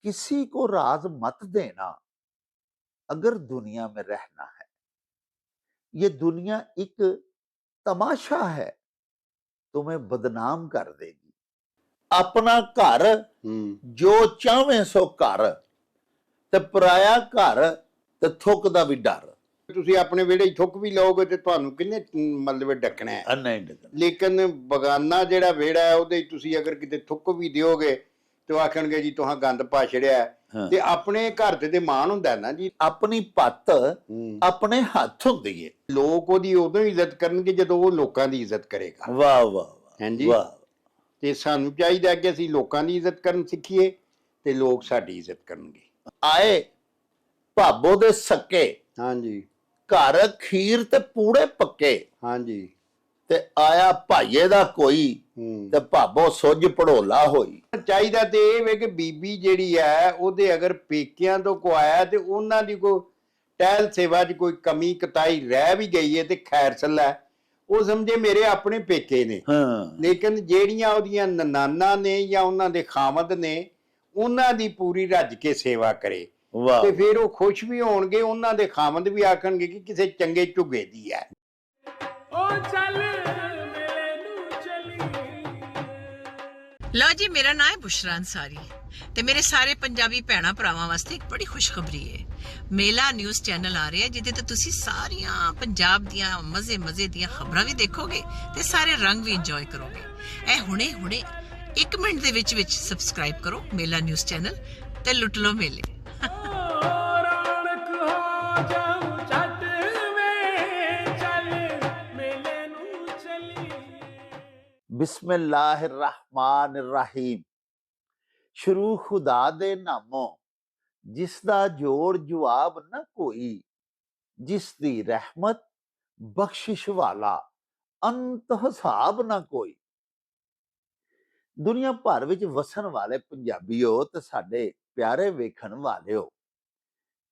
किसी को राज मत देना अगर दुनिया में रहना है। ये दुनिया एक तमाशा है, तुम्हें बदनाम कर देगी। अपना घर जो चाहे सो कर, ते पराया घर ते थुक दा भी डर। ਤੁਸੀਂ ਆਪਣੇ ਵਿਹੜੇ 'ਚ ਥੁੱਕ ਵੀ ਲਓਗੇ ਤੇ ਤੁਹਾਨੂੰ ਕਿੰਨੇ ਮਤਲਬ ਡੱਕਣਾ ਹੈ। नहीं डरना। ਲੇਕਿਨ ਬਗਾਨਾ ਜਿਹੜਾ ਵਿਹੜਾ ਹੈ ਉਹਦੇ 'ਚ ਤੁਸੀਂ ਅਗਰ ਕਿਤੇ ਥੁੱਕ ਵੀ ਦਿਓਗੇ ਤੇ ਉਹ ਆਖਣਗੇ ਜੀ ਤੁਹਾਂ ਗੰਦ ਪਾ ਛੜਿਆ ਹਾਂ। ਤੇ ਆਪਣੇ ਘਰ ਤੇ ਮਾਣ ਹੁੰਦਾ ਨਾ ਜੀ। अपनी पत्त अपने हथ हुंदी है। ਲੋਕ ਉਹਦੀ ਉਦੋਂ ਹੀ ਇੱਜ਼ਤ ਕਰਨਗੇ ਜਦੋਂ ਉਹ ਲੋਕਾਂ ਦੀ ਇੱਜ਼ਤ ਕਰੇਗਾ। वाह वाह वाह ਹਾਂਜੀ वाह। ਤੇ ਸਾਨੂੰ ਚਾਹੀਦਾ ਕਿ ਅਸੀਂ ਲੋਕਾਂ ਦੀ ਇੱਜ਼ਤ ਕਰਨ ਸਿੱਖੀਏ ਤੇ ਲੋਕ ਸਾਡੀ ਇੱਜ਼ਤ ਕਰਨਗੇ। आए भाबो दे सके, ਹਾਂਜੀ घर खीर ते पूड़े पक्के, ਹਾਂਜੀ ते आया भाईए दा कोई ते भाबो सुज पड़ोला होई। ਚਾਹੀਦਾ ਤੇ ਇਹ ਵੇ ਕਿ ਬੀਬੀ ਜਿਹੜੀ ਹੈ ਉਹਦੇ ਅਗਰ ਪੇਕਿਆਂ ਤੋਂ ਕੋ ਆਇਆ ਤੇ ਉਹਨਾਂ ਦੀ ਕੋਈ ਟਹਿਲ ਸੇਵਾ 'ਚ ਕੋਈ ਕਮੀ ਕਤਾਈ ਰਹਿ ਵੀ ਗਈ ਹੈ ਤੇ ਖੈਰ ਸੱਲਾ ਹੈ, ਉਹ ਸਮਝੇ ਮੇਰੇ ਆਪਣੇ ਪੇਕੇ ਨੇ। हाँ। ਲੇਕਿਨ ਜਿਹੜੀਆਂ ਉਹਦੀਆਂ ਨਨਾਨਾ ਨੇ ਜਾਂ ਉਹਨਾਂ ਦੇ ਖਾਮਦ ਨੇ ਉਹਨਾਂ ਦੀ ਪੂਰੀ ਰੱਜ ਕੇ ਸੇਵਾ ਕਰੇ वाह। ਤੇ ਫਿਰ ਉਹ ਖੁਸ਼ ਵੀ ਹੋਣਗੇ, ਉਹਨਾਂ ਦੇ ਖਾਮਦ ਵੀ ਆਖਣਗੇ ਕਿ ਕਿਸੇ ਚੰਗੇ ਝੁੱਗੇ ਦੀ ਹੈ। लो जी, मेरा नाम है बुशरा अंसारी ते मेरे सारे पंजाबी भैणा भरावां वास्ते एक बड़ी खुशखबरी है। मेला न्यूज़ चैनल आ रहा है जिहदे ते तुसी सारियां पंजाब दियां मजे मजे दियां खबरां भी देखोगे ते सारे रंग भी इंजॉय करोगे। ए हुणे हुणे 1 मिनट दे विच सबसक्राइब करो मेला न्यूज़ चैनल ते लुट लो मेले। बिस्मिल्लाहिर्रहमानिर्रहीम। शुरू खुदा दे नामों, जिसदा जोड़ जवाब न कोई, जिसदी रहमत बख्शिश वाला अंत हिसाब ना कोई। दुनिया भर विच वसन वाले पंजाबीओ ते साडे प्यारे वेखण वालिओ,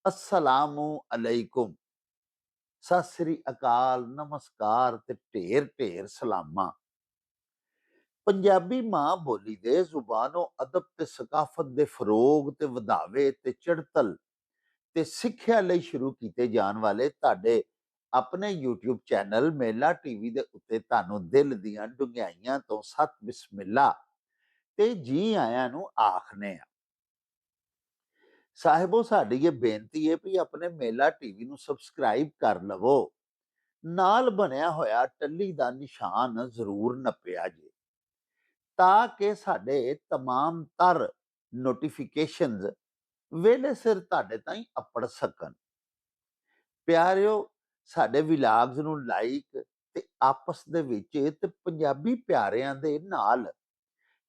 अस्सलामु अलैकुम, सत श्री अकाल, नमस्कार ते ढेर ढेर सलामा। पंजाबी मां बोली दे जुबानो अदब ते सकाफत दे फरोग ते वधावे ते चढ़तल ते सिੱਖਿਆ ਲਈ ਸ਼ੁਰੂ ਕੀਤੇ ਜਾਣ ਵਾਲੇ ਤੁਹਾਡੇ ਆਪਣੇ YouTube ਚੈਨਲ ਮੇਲਾ ਟੀਵੀ ਦੇ ਉੱਤੇ ਤੁਹਾਨੂੰ ਦਿਲ ਦੀਆਂ ਡੁੰਗਿਆਈਆਂ ਤੋਂ ਸਤ ਬਿਸਮਿਲ੍ਲਾ ਤੇ ਜੀ ਆਇਆਂ ਨੂੰ ਆਖਨੇ ਆ। ਸਾਹਿਬੋ, ਸਾਡੀ ਇਹ ਬੇਨਤੀ ਹੈ ਵੀ ਆਪਣੇ ਮੇਲਾ ਟੀਵੀ ਨੂੰ ਸਬਸਕ੍ਰਾਈਬ ਕਰ ਲਵੋ, ਨਾਲ ਬਣਿਆ ਹੋਇਆ ਟੱਲੀ ਦਾ ਨਿਸ਼ਾਨ ਜ਼ਰੂਰ ਨੱਪਿਆ ਜੇ, ਤਾਂ ਕਿ ਸਾਡੇ तमाम तर ਨੋਟੀਫਿਕੇਸ਼ਨਸ ਵੇਲੇ ਸਿਰ ਤੁਹਾਡੇ ਤਾਈਂ ਅਪੜ ਸਕਣ। ਪਿਆਰਿਓ, ਸਾਡੇ ਵਿਲਾਗਸ ਨੂੰ ਲਾਈਕ ਤੇ ਆਪਸ ਦੇ ਵਿੱਚ ਤੇ ਪੰਜਾਬੀ ਪਿਆਰਿਆਂ ਦੇ ਨਾਲ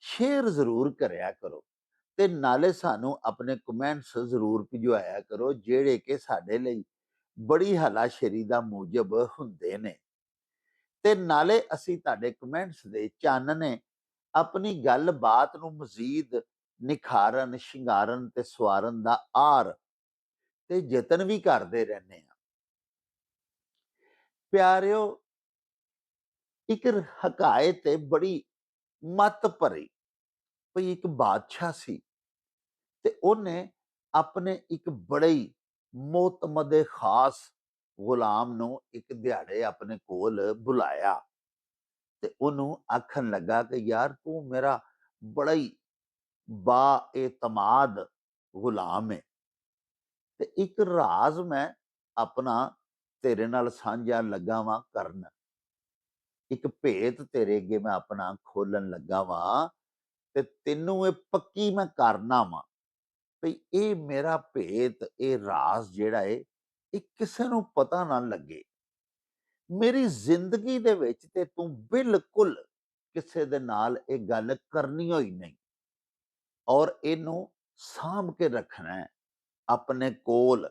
ਸ਼ੇਅਰ ਜ਼ਰੂਰ ਕਰਿਆ ਕਰੋ ਤੇ ਨਾਲੇ ਸਾਨੂੰ ਆਪਣੇ ਕਮੈਂਟਸ ਜ਼ਰੂਰ ਭਿਜਵਾਇਆ ਕਰੋ, ਜਿਹੜੇ ਕਿ ਸਾਡੇ ਲਈ ਬੜੀ ਹਲਾਸ਼ੇਰੀ ਦਾ ਮੂਜਬ ਹੁੰਦੇ ਨੇ। ਤੇ ਨਾਲੇ ਅਸੀਂ ਤੁਹਾਡੇ ਕਮੈਂਟਸ ਦੇ ਚਾਨਣੇ अपनी गल बात नूं मजीद निखारन, शिंगारन ते सवारन दा आर ते यतन भी करते रहने आ। प्यारिओ, एक हकायत है बड़ी मत भरी। भई एक बादशाह सी ते ओने अपने एक बड़े ही मोतमदे खास गुलाम नूं एक दिहाड़े अपने कोल बुलाया ते ओनू आखन लगा कि यार तू मेरा बड़ा ही बा एतमाद गुलाम है ते एक राज मैं अपना तेरे नाल सांझा लगा वां करन, एक भेत तेरे अगे मैं अपना खोलन लगा वां ते तेनू ये पक्की मैं करना वां भई ये मेरा भेत, ये राज जिहड़ा है ये किसे नू पता ना लगे। मेरी जिंदगी दे विच ते तू बिल्कुल किसे दे नाल ये गल करनी होई नहीं और इनू साम के रखना है अपने कोल।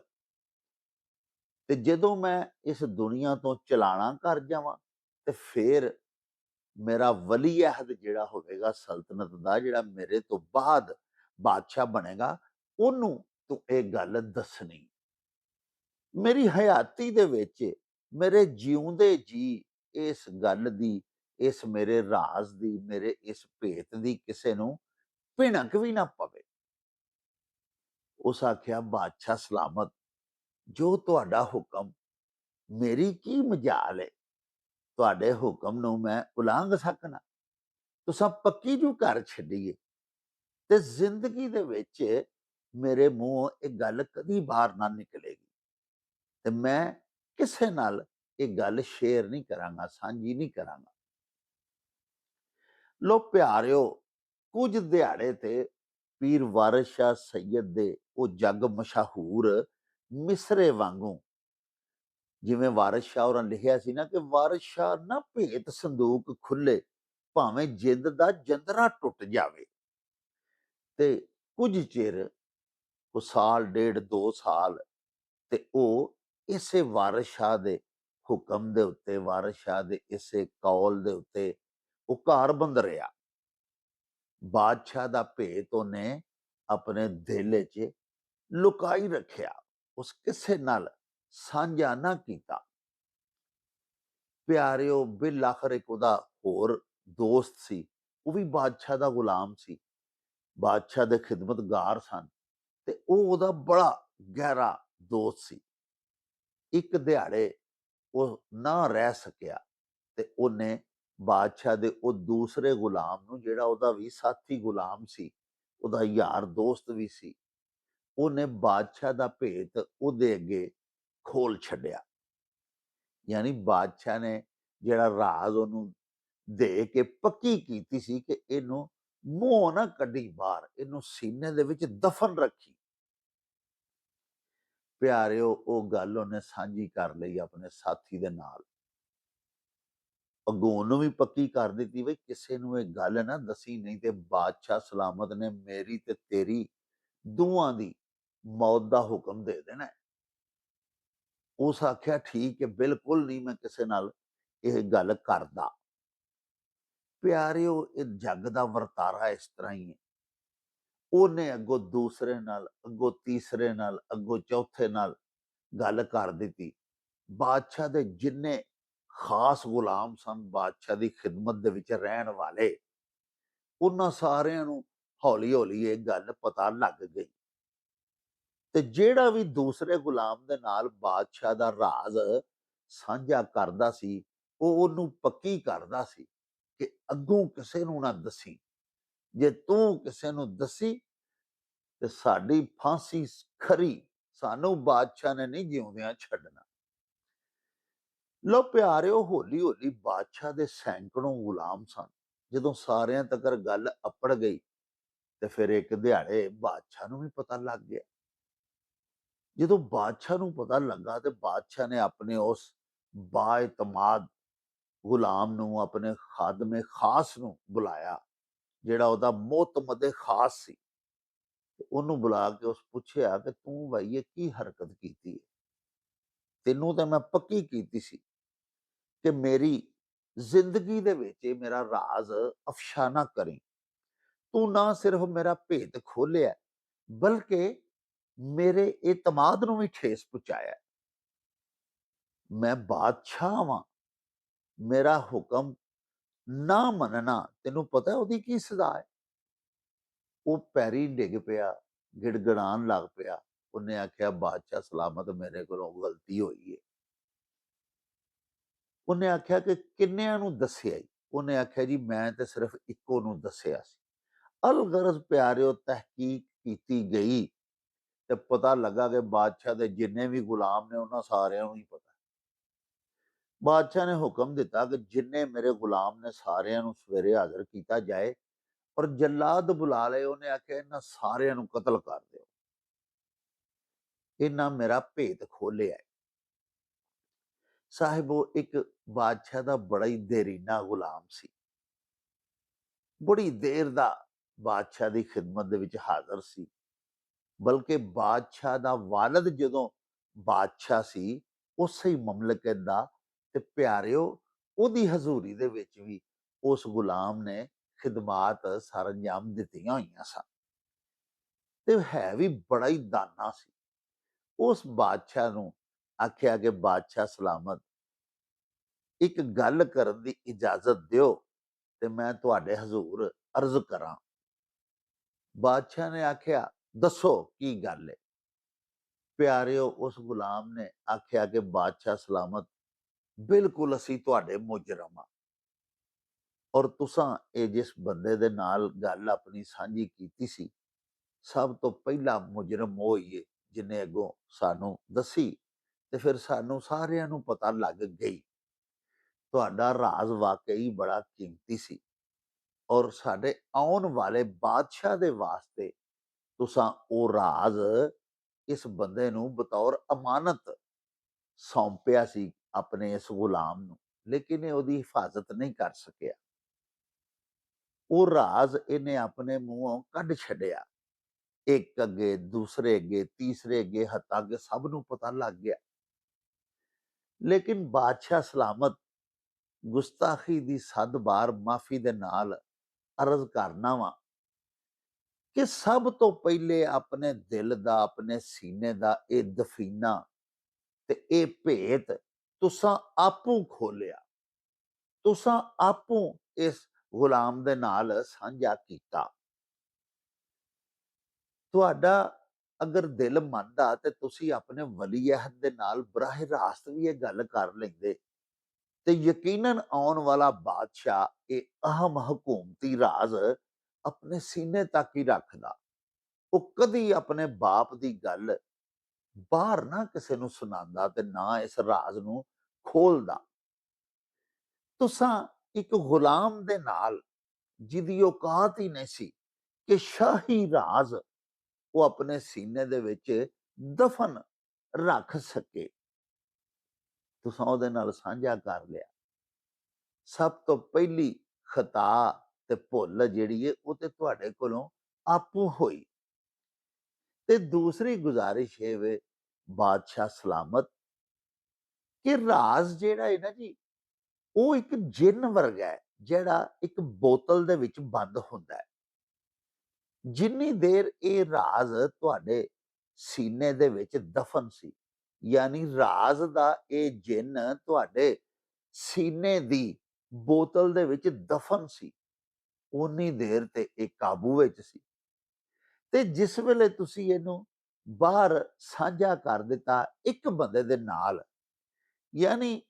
ते जदों मैं इस दुनिया तो चलाना कर जावां ते फिर मेरा वली अहद जिहड़ा होवेगा सल्तनत दा, जिहड़ा मेरे तो बाद बादशाह बनेगा, ओनू तू ये गल दसनी। मेरी हयाती दे विच मेरे जिउंदे जी इस गल दी, इस मेरे राज दी, मेरे इस भेत दी किसे नू भिणक भी ना पवे। ਉਸ ਆਖਿਆ, ਬਾਦਸ਼ਾਹ ਸਲਾਮਤ, ਜੋ ਤੁਹਾਡਾ ਹੁਕਮ, ਮੇਰੀ ਕੀ ਮਜਾਲ ਹੈ, ਤੁਹਾਡੇ ਹੁਕਮ ਨੂੰ ਮੈਂ ਉਲਾਂਘ ਸਕਣਾ। ਤੁਸਾਂ ਪੱਕੀ ਜੂ ਘਰ ਛੱਡੀਏ ਤੇ ਜ਼ਿੰਦਗੀ ਦੇ ਵਿੱਚ ਮੇਰੇ ਮੂੰਹੋਂ ਇਹ ਗੱਲ ਕਦੀ ਬਾਹਰ ਨਾ ਨਿਕਲੇਗੀ ਤੇ ਮੈਂ ਕਿਸੇ ਨਾਲ ਇਹ ਗੱਲ ਸ਼ੇਅਰ ਨਹੀਂ ਕਰਾਂਗਾ, ਸਾਂਝੀ ਨਹੀਂ ਕਰਾਂਗਾ। ਲੋ ਪਿਆਰਿਓ, ਕੁਝ ਦਿਹਾੜੇ ਤੇ ਪੀਰ ਵਾਰਿਸ ਸ਼ਾਹ ਸੈਯਦ ਦੇ ਉਹ ਜੱਗ ਮਸ਼ਹੂਰ ਮਿਸਰੇ ਵਾਂਗੂ, ਜਿਵੇਂ ਵਾਰਿਸ ਸ਼ਾਹ ਹੋਰਾਂ ਲਿਖਿਆ ਸੀ ਨਾ ਕਿ ਵਾਰਿਸ ਸ਼ਾਹ ਨਾ ਭੇਤ ਸੰਦੂਕ ਖੁੱਲੇ, ਭਾਵੇਂ ਜਿੰਦ ਦਾ ਜੰਦਰਾ ਟੁੱਟ ਜਾਵੇ। ਤੇ ਕੁਝ ਚਿਰ, ਉਹ ਸਾਲ ਡੇਢ 2 ਸਾਲ, ਤੇ ਉਹ ਇਸੇ ਵਾਰਿਸ ਸ਼ਾਹ ਦੇ ਹੁਕਮ ਦੇ ਉੱਤੇ, ਵਾਰਿਸ ਸ਼ਾਹ ਦੇ ਇਸੇ ਕੌਲ ਦੇ ਉੱਤੇ ਉਹ ਘਰਬੰਦ ਰਿਹਾ। ਬਾਦਸ਼ਾਹ ਦਾ ਭੇਤ ਉਹਨੇ ਆਪਣੇ ਦਿਲ 'ਚ ਲੁਕਾਈ ਰੱਖਿਆ, ਉਸ ਕਿਸੇ ਨਾਲ ਸਾਂਝਾ ਨਾ ਕੀਤਾ। ਪਿਆਰਿਓ, ਬਿਲ ਆਖਰ ਇੱਕ ਉਹਦਾ ਹੋਰ ਦੋਸਤ ਸੀ, ਉਹ ਵੀ ਬਾਦਸ਼ਾਹ ਦਾ ਗੁਲਾਮ ਸੀ, ਬਾਦਸ਼ਾਹ ਦੇ ਖਿਦਮਤਗਾਰ ਸਨ, ਤੇ ਉਹ ਉਹਦਾ ਬੜਾ ਗਹਿਰਾ ਦੋਸਤ ਸੀ। ਇੱਕ ਦਿਹਾੜੇ ਉਹ ਨਾ ਰਹਿ ਸਕਿਆ ਤੇ ਉਹਨੇ ਬਾਦਸ਼ਾਹ ਦੇ ਉਹ ਦੂਸਰੇ ਗੁਲਾਮ ਨੂੰ, ਜਿਹੜਾ ਉਹਦਾ ਵੀ ਸਾਥੀ ਗੁਲਾਮ ਸੀ, ਉਹਦਾ ਯਾਰ ਦੋਸਤ ਵੀ ਸੀ, ਉਹਨੇ ਬਾਦਸ਼ਾਹ ਦਾ ਭੇਤ ਉਹਦੇ ਅੱਗੇ ਖੋਲ ਛੱਡਿਆ। ਯਾਨੀ ਬਾਦਸ਼ਾਹ ਨੇ ਜਿਹੜਾ ਰਾਜ਼ ਉਹਨੂੰ ਦੇ ਕੇ ਪੱਕੀ ਕੀਤੀ ਸੀ ਕਿ ਇਹਨੂੰ ਮੂੰਹੋਂ ਨਾ ਕੱਢੀ ਬਾਹਰ, ਇਹਨੂੰ ਸੀਨੇ ਦੇ ਵਿੱਚ ਦਫਨ ਰੱਖੀ। ਪਿਆਰਿਓ, ਉਹ ਗੱਲ ਉਹਨੇ ਸਾਂਝੀ ਕਰ ਲਈ ਆਪਣੇ ਸਾਥੀ ਦੇ ਨਾਲ, ਅੱਗੋਂ ਉਹਨੂੰ ਵੀ ਪੱਕੀ ਕਰ ਦਿੱਤੀ ਵੀ ਕਿਸੇ ਨੂੰ ਇਹ ਗੱਲ ਨਾ ਦਸੀ, ਨਹੀਂ ਤੇ ਬਾਦਸ਼ਾਹ ਸਲਾਮਤ ਨੇ ਮੇਰੀ ਤੇ ਤੇਰੀ ਦੋਵਾਂ ਦੀ ਮੌਤ ਦਾ ਹੁਕਮ ਦੇ ਦੇਣਾ। ਉਸ ਆਖਿਆ, ਠੀਕ ਹੈ, ਬਿਲਕੁਲ ਨਹੀਂ, ਮੈਂ ਕਿਸੇ ਨਾਲ ਇਹ ਗੱਲ ਕਰਦਾ। ਪਿਆਰਿਓ, ਇਹ ਜੱਗ ਦਾ ਵਰਤਾਰਾ ਇਸ ਤਰ੍ਹਾਂ ਹੀ ਹੈ। ਉਹਨੇ ਅੱਗੋਂ ਦੂਸਰੇ ਨਾਲ, ਅੱਗੋਂ ਤੀਸਰੇ ਨਾਲ, ਅੱਗੋਂ ਚੌਥੇ ਨਾਲ ਗੱਲ ਕਰ ਦਿੱਤੀ। ਬਾਦਸ਼ਾਹ ਦੇ ਜਿੰਨੇ ਖਾਸ ਗੁਲਾਮ ਸਨ, ਬਾਦਸ਼ਾਹ ਦੀ ਖਿਦਮਤ ਦੇ ਵਿੱਚ ਰਹਿਣ ਵਾਲੇ, ਉਹਨਾਂ ਸਾਰਿਆਂ ਨੂੰ ਹੌਲੀ ਹੌਲੀ ਇਹ ਗੱਲ ਪਤਾ ਲੱਗ ਗਈ। ਤੇ ਜਿਹੜਾ ਵੀ ਦੂਸਰੇ ਗੁਲਾਮ ਦੇ ਨਾਲ ਬਾਦਸ਼ਾਹ ਦਾ ਰਾਜ਼ ਸਾਂਝਾ ਕਰਦਾ ਸੀ, ਉਹ ਉਹਨੂੰ ਪੱਕੀ ਕਰਦਾ ਸੀ ਕਿ ਅੱਗੋਂ ਕਿਸੇ ਨੂੰ ਨਾ ਦਸੀ, ਜੇ ਤੂੰ ਕਿਸੇ ਨੂੰ ਦਸੀ ਤੇ ਸਾਡੀ ਫਾਂਸੀ ਖਰੀ, ਸਾਨੂੰ ਬਾਦਸ਼ਾਹ ਨੇ ਨਹੀਂ ਜਿਉਂਦਿਆਂ ਛੱਡਣਾ। ਲੋ ਪਿਆਰਿਓ, ਹੌਲੀ ਹੌਲੀ ਬਾਦਸ਼ਾਹ ਦੇ ਸੈਂਕੜੋਂ ਗੁਲਾਮ ਸਨ। ਜਦੋਂ ਸਾਰਿਆਂ ਤੱਕ ਗੱਲ ਅੱਪੜ ਗਈ ਤੇ ਫਿਰ ਇੱਕ ਦਿਹਾੜੇ ਬਾਦਸ਼ਾਹ ਨੂੰ ਵੀ ਪਤਾ ਲੱਗ ਗਿਆ। ਜਦੋਂ ਬਾਦਸ਼ਾਹ ਨੂੰ ਪਤਾ ਲੱਗਾ ਤੇ ਬਾਦਸ਼ਾਹ ਨੇ ਆਪਣੇ ਉਸ ਬਾਇਤਮਾਦ ਗੁਲਾਮ ਨੂੰ, ਆਪਣੇ ਖਾਦਮੇ ਖਾਸ ਨੂੰ ਬੁਲਾਇਆ, ਜਿਹੜਾ ਉਹਦਾ ਮੁਅਤਮਦੇ ਖਾਸ ਸੀ। ਉਹਨੂੰ ਬੁਲਾ ਕੇ ਉਸ ਪੁੱਛਿਆ ਕਿ ਤੂੰ ਭਾਈ ਇਹ ਕੀ ਹਰਕਤ ਕੀਤੀ ਹੈ? ਤੈਨੂੰ ਤਾਂ ਮੈਂ ਪੱਕੀ ਕੀਤੀ ਸੀ ਕਿ ਮੇਰੀ ਜ਼ਿੰਦਗੀ ਦੇ ਵਿੱਚ ਇਹ ਮੇਰਾ ਰਾਜ਼ ਅਫਸ਼ਾ ਨਾ ਕਰੀ। ਤੂੰ ਨਾ ਸਿਰਫ ਮੇਰਾ ਭੇਤ ਖੋਲਿਆ, ਬਲਕਿ ਮੇਰੇ ਇਤਮਾਦ ਨੂੰ ਵੀ ਠੇਸ ਪਹੁੰਚਾਇਆ। ਮੈਂ ਬਾਦਸ਼ਾਹ ਵਾਂ, ਮੇਰਾ ਹੁਕਮ ਨਾ ਮੰਨਣਾ, ਤੈਨੂੰ ਪਤਾ ਉਹਦੀ ਕੀ ਸਜ਼ਾ ਹੈ? ਉਹ ਪੈਰੀ ਡਿੱਗ ਪਿਆ, ਗਿੜਗੜਾਉਣ ਲੱਗ ਪਿਆ। ਉਹਨੇ ਆਖਿਆ, ਬਾਦਸ਼ਾਹ ਸਲਾਮਤ, ਮੇਰੇ ਕੋਲੋਂ ਗਲਤੀ ਹੋਈ ਹੈ। ਉਹਨੇ ਆਖਿਆ ਕਿ ਕਿੰਨਿਆਂ ਨੂੰ ਦੱਸਿਆ ਹੀ? ਉਹਨੇ ਆਖਿਆ, ਜੀ ਮੈਂ ਤੇ ਸਿਰਫ ਇੱਕੋ ਨੂੰ ਦੱਸਿਆ ਸੀ। ਅਲਗਰਜ਼ ਪਿਆਰਿਓ, ਤਹਿਕੀਕ ਕੀਤੀ ਗਈ ਤੇ ਪਤਾ ਲੱਗਾ ਕਿ ਬਾਦਸ਼ਾਹ ਦੇ ਜਿੰਨੇ ਵੀ ਗੁਲਾਮ ਨੇ, ਉਹਨਾਂ ਸਾਰਿਆਂ ਨੂੰ ਹੀ ਪਤਾ। ਬਾਦਸ਼ਾਹ ਨੇ ਹੁਕਮ ਦਿੱਤਾ ਕਿ ਜਿੰਨੇ ਮੇਰੇ ਗੁਲਾਮ ਨੇ, ਸਾਰਿਆਂ ਨੂੰ ਸਵੇਰੇ ਹਾਜ਼ਰ ਕੀਤਾ ਜਾਏ ਔਰ ਜੱਲਾਦ ਬੁਲਾ ਲਏ। ਉਹਨੇ ਆਖਿਆ, ਇਹਨਾਂ ਸਾਰਿਆਂ ਨੂੰ ਕਤਲ ਕਰ ਦਿਓ, ਇਹਨਾਂ ਮੇਰਾ ਭੇਤ ਖੋਲਿਆ। ਸਾਹਿਬੋ, ਇੱਕ ਬਾਦਸ਼ਾਹ ਦਾ ਬੜਾ ਹੀ ਦੇਰੀਨਾ ਗੁਲਾਮ ਸੀ, ਬੜੀ ਦੇਰ ਦਾ ਬਾਦਸ਼ਾਹ ਦੀ ਖਿਦਮਤ ਦੇ ਵਿੱਚ ਹਾਜ਼ਰ ਸੀ। ਬਲਕਿ ਬਾਦਸ਼ਾਹ ਦਾ ਵਾਲਦ ਜਦੋਂ ਬਾਦਸ਼ਾਹ ਸੀ, ਉਸੇ ਹੀ ਮਮਲਕਤ ਦਾ, ਤੇ ਪਿਆਰਿਓ, ਉਹਦੀ ਹਜ਼ੂਰੀ ਦੇ ਵਿੱਚ ਵੀ ਉਸ ਗੁਲਾਮ ਨੇ ਖਿਦਮਾਤ ਸਰ ਅੰਜਾਮ ਦਿੱਤੀਆਂ ਹੋਈਆਂ ਸਨ, ਤੇ ਹੈ ਵੀ ਬੜਾ ਹੀ ਦਾਨਾ ਸੀ। ਉਸ ਬਾਦਸ਼ਾਹ ਨੂੰ ਆਖਿਆ ਕਿ ਬਾਦਸ਼ਾਹ ਸਲਾਮਤ, ਇੱਕ ਗੱਲ ਕਰਨ ਦੀ ਇਜਾਜ਼ਤ ਦਿਓ ਤੇ ਮੈਂ ਤੁਹਾਡੇ ਹਜ਼ੂਰ ਅਰਜ਼ ਕਰਾਂ। ਬਾਦਸ਼ਾਹ ਨੇ ਆਖਿਆ, दसो की गल है। प्यारिओ उस गुलाम ने आख्या कि बादशाह सलामत, बिल्कुल असी तुहाडे मुजरम हाँ, और तुसां ये जिस बंदे दे नाल गल अपनी साझी कीती सी, सब तो पहला मुजरम वो ही है जिन्हें अगों सानू दसी, ते फिर सानू सारियां नू पता लग गई। तुहाडा राज वाकई बड़ा कीमती सी, और साडे आउण वाले बादशाह दे वास्ते तुसां ओ राज इस बंदे नू बतौर अमानत सौंपिया सी अपने इस गुलाम नू, लेकिन ये ओदी हिफाजत नहीं कर सकिया। वो राज इन्हें अपने मूहों कढ छड्डिया। एक अगे, दूसरे अगे, तीसरे अगे, हत्ता कि सब नू पता लग गया। लेकिन बादशाह सलामत गुस्ताखी दी सद बार माफी दे नाल अर्ज करना वा कि सब तो पहले अपने दिल दा, अपने सीने दा ये दफीना ते ये भेत तुसां आपू खोलिया, तुसां आपू इस गुलाम दे नाल साझा कीता। तुहाडा अगर दिल मंनदा ते तुसी अपने वली अहद दे नाल बराह रास्त भी ये गल कर लेंदे, ते यकीनन आउण वाला बादशाह ये अहम हुकूमती राज अपने सीने तक ही रखदा। वो कदी अपने बाप दी गल बाहर ना किसे नू सुनांदा ते ना इस राज नू खोलदा। तुसां एक गुलाम दे नाल जिहदी औकात ही नहीं सी कि शाही राज वो अपने सीने दे विच दफन रख सके, तुसां ओहदे नाल साझा कर लिया। सब तो पहली खता ते भुल जिहड़ी है वो ते तुहाडे कोलों आपू होई। ते दूसरी गुजारिश ये वे बादशाह सलामत कि राज जेहड़ा है ना जी, वो एक जिन वर्गा है ਜਿਹੜਾ ਇੱਕ ਬੋਤਲ ਦੇ ਵਿੱਚ ਬੰਦ ਹੁੰਦਾ ਹੈ। ਜਿੰਨੀ ਦੇਰ ਇਹ ਰਾਜ਼ ਤੁਹਾਡੇ ਸੀਨੇ ਦੇ ਵਿੱਚ ਦਫਨ ਸੀ, ਯਾਨੀ ਰਾਜ਼ ਦਾ ਇਹ ਜਿੰਨ ਤੁਹਾਡੇ ਸੀਨੇ ਦੀ ਬੋਤਲ ਦੇ ਵਿੱਚ ਦਫਨ ਸੀ, ਉਨੀ ਦੇਰ ਤੇ ਇਹ ਕਾਬੂ ਵਿੱਚ ਸੀ। ਤੇ ਜਿਸ ਵੇਲੇ ਤੁਸੀਂ ਇਹਨੂੰ ਬਾਹਰ ਸਾਂਝਾ ਕਰ ਦਿੱਤਾ ਇੱਕ ਬੰਦੇ ਦੇ ਨਾਲ, ਯਾਨੀ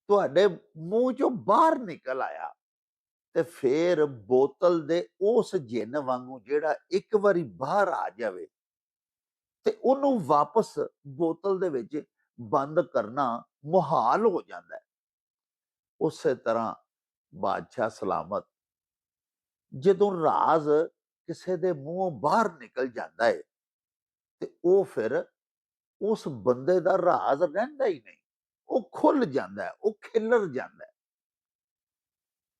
ਤੁਹਾਡੇ ਮੂੰਹ ਚੋਂ ਬਾਹਰ ਨਿਕਲ ਆਇਆ, ਤੇ ਫੇਰ ਬੋਤਲ ਦੇ ਉਸ ਜਿੰਨ ਵਾਂਗੂ ਜਿਹੜਾ ਇੱਕ ਵਾਰੀ ਬਾਹਰ ਆ ਜਾਵੇ ਤੇ ਉਹਨੂੰ ਵਾਪਸ ਬੋਤਲ ਦੇ ਵਿੱਚ ਬੰਦ ਕਰਨਾ ਮੁਹਾਲ ਹੋ ਜਾਂਦਾ ਹੈ। ਉਸੇ ਤਰ੍ਹਾਂ ਬਾਦਸ਼ਾਹ ਸਲਾਮਤ ਜਦੋਂ ਰਾਜ਼ ਕਿਸੇ ਦੇ ਮੂੰਹੋਂ ਬਾਹਰ ਨਿਕਲ ਜਾਂਦਾ ਹੈ ਤੇ ਉਹ ਫਿਰ ਉਸ ਬੰਦੇ ਦਾ ਰਾਜ਼ ਰਹਿੰਦਾ ਹੀ ਨਹੀਂ, ਉਹ ਖੁੱਲ ਜਾਂਦਾ ਹੈ, ਉਹ ਖਿਲਰ ਜਾਂਦਾ ਹੈ।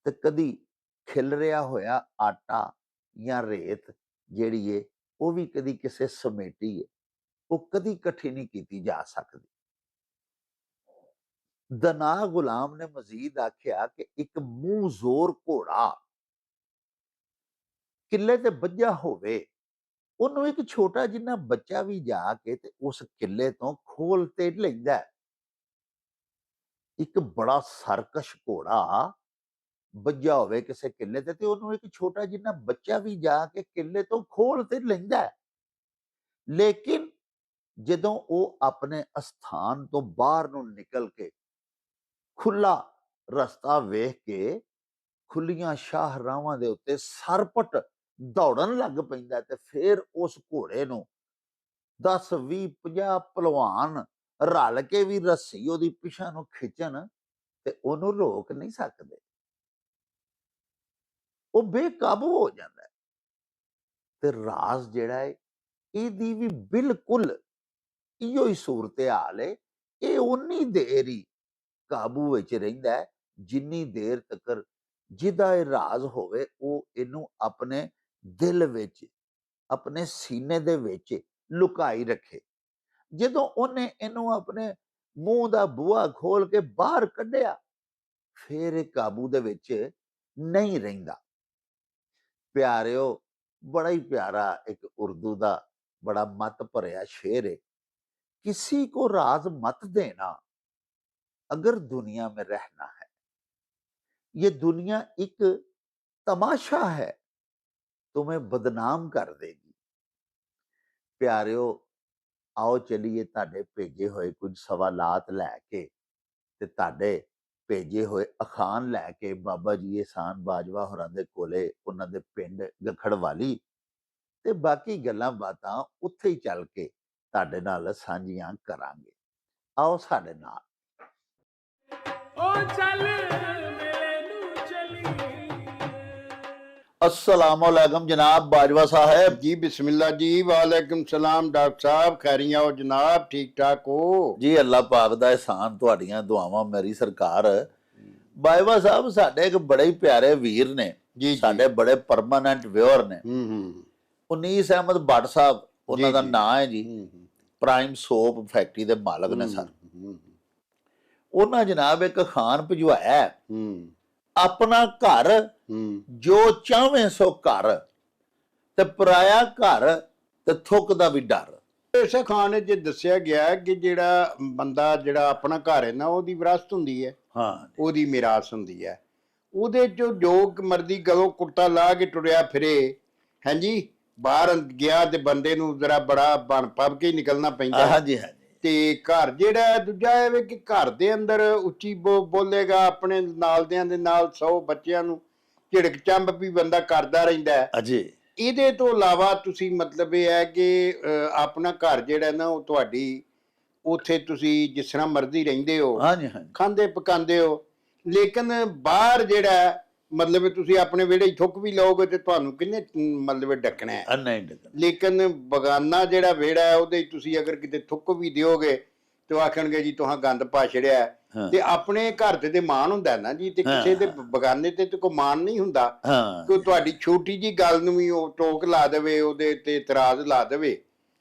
ਤੇ ਕਦੀ ਖਿਲ ਰਿਹਾ ਹੋਇਆ ਆਟਾ ਜਾਂ ਰੇਤ ਜਿਹੜੀ ਏ ਉਹ ਵੀ ਕਦੀ ਕਿਸੇ ਸਮੇਟੀ ਏ, ਉਹ ਕਦੀ ਇਕੱਠੀ ਨਹੀਂ ਕੀਤੀ ਜਾ ਸਕਦੀ। ਦਨਾ ਗੁਲਾਮ ਨੇ ਮਜ਼ੀਦ ਆਖਿਆ ਕਿ ਇੱਕ ਮੂੰਹ ਜ਼ੋਰ ਘੋੜਾ ਕਿੱਲੇ ਤੇ ਬੱਝਾ ਹੋਵੇ, ਉਹਨੂੰ ਇੱਕ ਛੋਟਾ ਜਿੰਨਾ ਬੱਚਾ ਵੀ ਜਾ ਕੇ ਤੇ ਉਸ ਕਿੱਲੇ ਤੋਂ ਖੋਲ ਤੇ ਲੈਂਦਾ ਹੈ। ਇੱਕ ਬੜਾ ਸਰਕਸ਼ ਘੋੜਾ ਬੱਝਾ ਹੋਵੇ ਕਿਸੇ ਕਿੱਲੇ ਤੇ ਉਹਨੂੰ ਇੱਕ ਛੋਟਾ ਜਿੰਨਾ ਬੱਚਾ ਵੀ ਜਾ ਕੇ ਕਿੱਲੇ ਤੋਂ ਖੋਲ ਤੇ ਲੈਂਦਾ ਹੈ। ਲੇਕਿਨ ਜਦੋਂ ਉਹ ਆਪਣੇ ਅਸਥਾਨ ਤੋਂ ਬਾਹਰ ਨੂੰ ਨਿਕਲ ਕੇ ਖੁੱਲਾ ਰਸਤਾ ਵੇਖ ਕੇ ਖੁੱਲੀਆਂ ਸ਼ਾਹਰਾਵਾਂ ਦੇ ਉੱਤੇ ਸਰਪਟ ਦੌੜਨ ਲੱਗ ਪੈਂਦਾ ਤੇ ਫਿਰ ਉਸ ਘੋੜੇ ਨੂੰ 10 20 50 ਪਹਿਲਵਾਨ ਰਲ ਕੇ ਵੀ ਰੱਸੀ ਉਹਦੀ ਪਿਛਾਂ ਨੂੰ ਖਿੱਚਣ ਤੇ ਉਹਨੂੰ ਰੋਕ ਨਹੀਂ ਸਕਦੇ, ਉਹ ਬੇਕਾਬੂ ਹੋ ਜਾਂਦਾ ਹੈ। ਤੇ ਰਾਜ਼ ਜਿਹੜਾ ਹੈ ਇਹਦੀ ਵੀ ਬਿਲਕੁਲ ਇਹੋ ਹੀ ਸੂਰਤ ਹਾਲ ਹੈ। ਇਹ ਉਨੀ ਦੇਰ ਹੀ ਕਾਬੂ ਵਿੱਚ ਰਹਿੰਦਾ ਹੈ ਜਿੰਨੀ ਦੇਰ ਤੱਕ ਜਿਹਦਾ ਇਹ ਰਾਜ਼ ਹੋਵੇ ਉਹ ਇਹਨੂੰ ਆਪਣੇ ਦਿਲ ਵਿੱਚ, ਆਪਣੇ ਸੀਨੇ ਦੇ ਵਿੱਚ ਲੁਕਾਈ ਰੱਖੇ। ਜਦੋਂ ਉਹਨੇ ਇਹਨੂੰ ਆਪਣੇ ਮੂੰਹ ਦਾ ਬੂਹਾ ਖੋਲ ਕੇ ਬਾਹਰ ਕੱਢਿਆ, ਫਿਰ ਇਹ ਕਾਬੂ ਦੇ ਵਿੱਚ ਨਹੀਂ ਰਹਿੰਦਾ। ਪਿਆਰਿਓ, ਬੜਾ ਹੀ ਪਿਆਰਾ ਇੱਕ ਉਰਦੂ ਦਾ बड़ा मत भरिया शेर है, किसी को राज मत देना अगर दुनिया में रहना है, ये दुनिया एक तमाशा है, तुम्हें बदनाम कर देगी। ਪਿਆਰਿਓ, ਆਓ ਚਲੀਏ ਤੁਹਾਡੇ ਭੇਜੇ ਹੋਏ ਕੁਝ ਸਵਾਲਾਤ ਲੈ ਕੇ ਤੇ ਤੁਹਾਡੇ ਭੇਜੇ ਹੋਏ ਅਖਾਣ ਲੈ ਕੇ ਬਾਬਾ ਜੀ ਇਹਸਾਨ ਬਾਜਵਾ ਹੋਰਾਂ ਦੇ ਕੋਲੇ, ਉਹਨਾਂ ਦੇ ਪਿੰਡ ਗਖੜਵਾਲੀ, ਤੇ ਬਾਕੀ ਗੱਲਾਂ ਬਾਤਾਂ ਉੱਥੇ ਹੀ ਚੱਲ ਕੇ ਤੁਹਾਡੇ ਨਾਲ ਸਾਂਝੀਆਂ ਕਰਾਂਗੇ। ਆਓ ਸਾਡੇ ਨਾਲ। अस्सलामुअलैकुम जनाब बाजवा साहब। जी बिस्मिल्लाह जी, वालेकुम सलाम डॉक्टर साहब, खैरियां हो जनाब, ठीक ठाक हो जी? अल्लाह पाक दा एहसान, तुहाड़ियां दुआवां मेरी सरकार। बाजवा साहब, साडे एक बड़े ही प्यारे वीर ने जी, साडे बड़े परमानेंट व्यूअर ने, उनीस अहमद भट्ट साहब उन्हां दा नाम है जी। प्राइम सोप फैक्ट्री दे मालक ने सर। उन्हां जनाब एक खान भिजवाया, अपना घर जो चाहे सो कर ते पराया घर ते थुक दा भी डर। इस खान च दस्सिया गया कि जेड़ा बंदा जेड़ा अपना घर है ना, ओदी विरासत हुंदी है, हाँ, ओदी मिरास हुंदी है। ओदे चो जो मर्जी गलों कुर्ता ला के टुरिया फिरे, हैं जी, बाहर गया ते बंदे नूं जरा बड़ा बन पब के निकलना पैंदा। हाँ जी, हाँ जी। ਤੇ ਘਰ ਜਿਹੜਾ ਦੂਜਾ ਇਹ ਵੇ ਕਿ ਘਰ ਦੇ ਅੰਦਰ ਉੱਚੀ ਬੋਲੇਗਾ, ਆਪਣੇ ਨਾਲਦਿਆਂ ਦੇ ਨਾਲ 100 ਬੱਚਿਆਂ ਨੂੰ ਝਿੜਕ ਚੰਬ ਵੀ ਬੰਦਾ ਕਰਦਾ ਰਹਿੰਦਾ ਹੈ ਜੀ। ਇਹਦੇ ਤੋਂ ਇਲਾਵਾ ਤੁਸੀਂ ਮਤਲਬ ਇਹ ਹੈ ਕਿ ਆਪਣਾ ਘਰ ਜਿਹੜਾ ਨਾ ਉਹ ਤੁਹਾਡੀ, ਉੱਥੇ ਤੁਸੀਂ ਜਿਸ ਤਰ੍ਹਾਂ ਮਰਜ਼ੀ ਰਹਿੰਦੇ ਹੋ, ਹਾਂਜੀ ਹਾਂਜੀ, ਖਾਂਦੇ ਪਕਾਉਂਦੇ ਹੋ, ਲੇਕਿਨ ਬਾਹਰ ਜਿਹੜਾ ਮਤਲਬ ਤੁਸੀਂ ਆਪਣੇ ਵਿਹੜੇ ਥੁੱਕ ਵੀ ਲਓਗੇ ਤੇ ਤੁਹਾਨੂੰ ਕਿੰਨੇ ਮਤਲਬ ਡੱਕਣਾ ਹੈ, ਨਹੀਂ ਡੱਕਣਾ। ਲੇਕਿਨ ਬਗਾਨਾ ਜਿਹੜਾ ਵਿਹੜਾ ਹੈ ਉਹਦੇ ਤੁਸੀਂ ਅਗਰ ਕਿਤੇ ਥੁੱਕ ਵੀ ਦਿਓਗੇ ਤੇ ਉਹ ਆਖਣਗੇ ਜੀ ਤੁਹਾਂ ਗੰਦ ਪਾ ਛੜਿਆ। ਤੇ ਆਪਣੇ ਘਰ ਤੇ ਮਾਣ ਹੁੰਦਾ ਨਾ ਜੀ, ਤੇ ਕਿਸੇ ਦੇ ਬਗਾਨੇ ਤੇ ਕੋਈ ਮਾਣ ਨਹੀਂ ਹੁੰਦਾ। ਕਿ ਤੁਹਾਡੀ ਛੋਟੀ ਜੀ ਗੱਲ ਨੂੰ ਵੀ ਉਹ ਟੋਕ ਲਾ ਦੇਵੇ, ਉਹਦੇ ਤੇ ਇਤਰਾਜ਼ ਲਾ ਦੇਵੇ।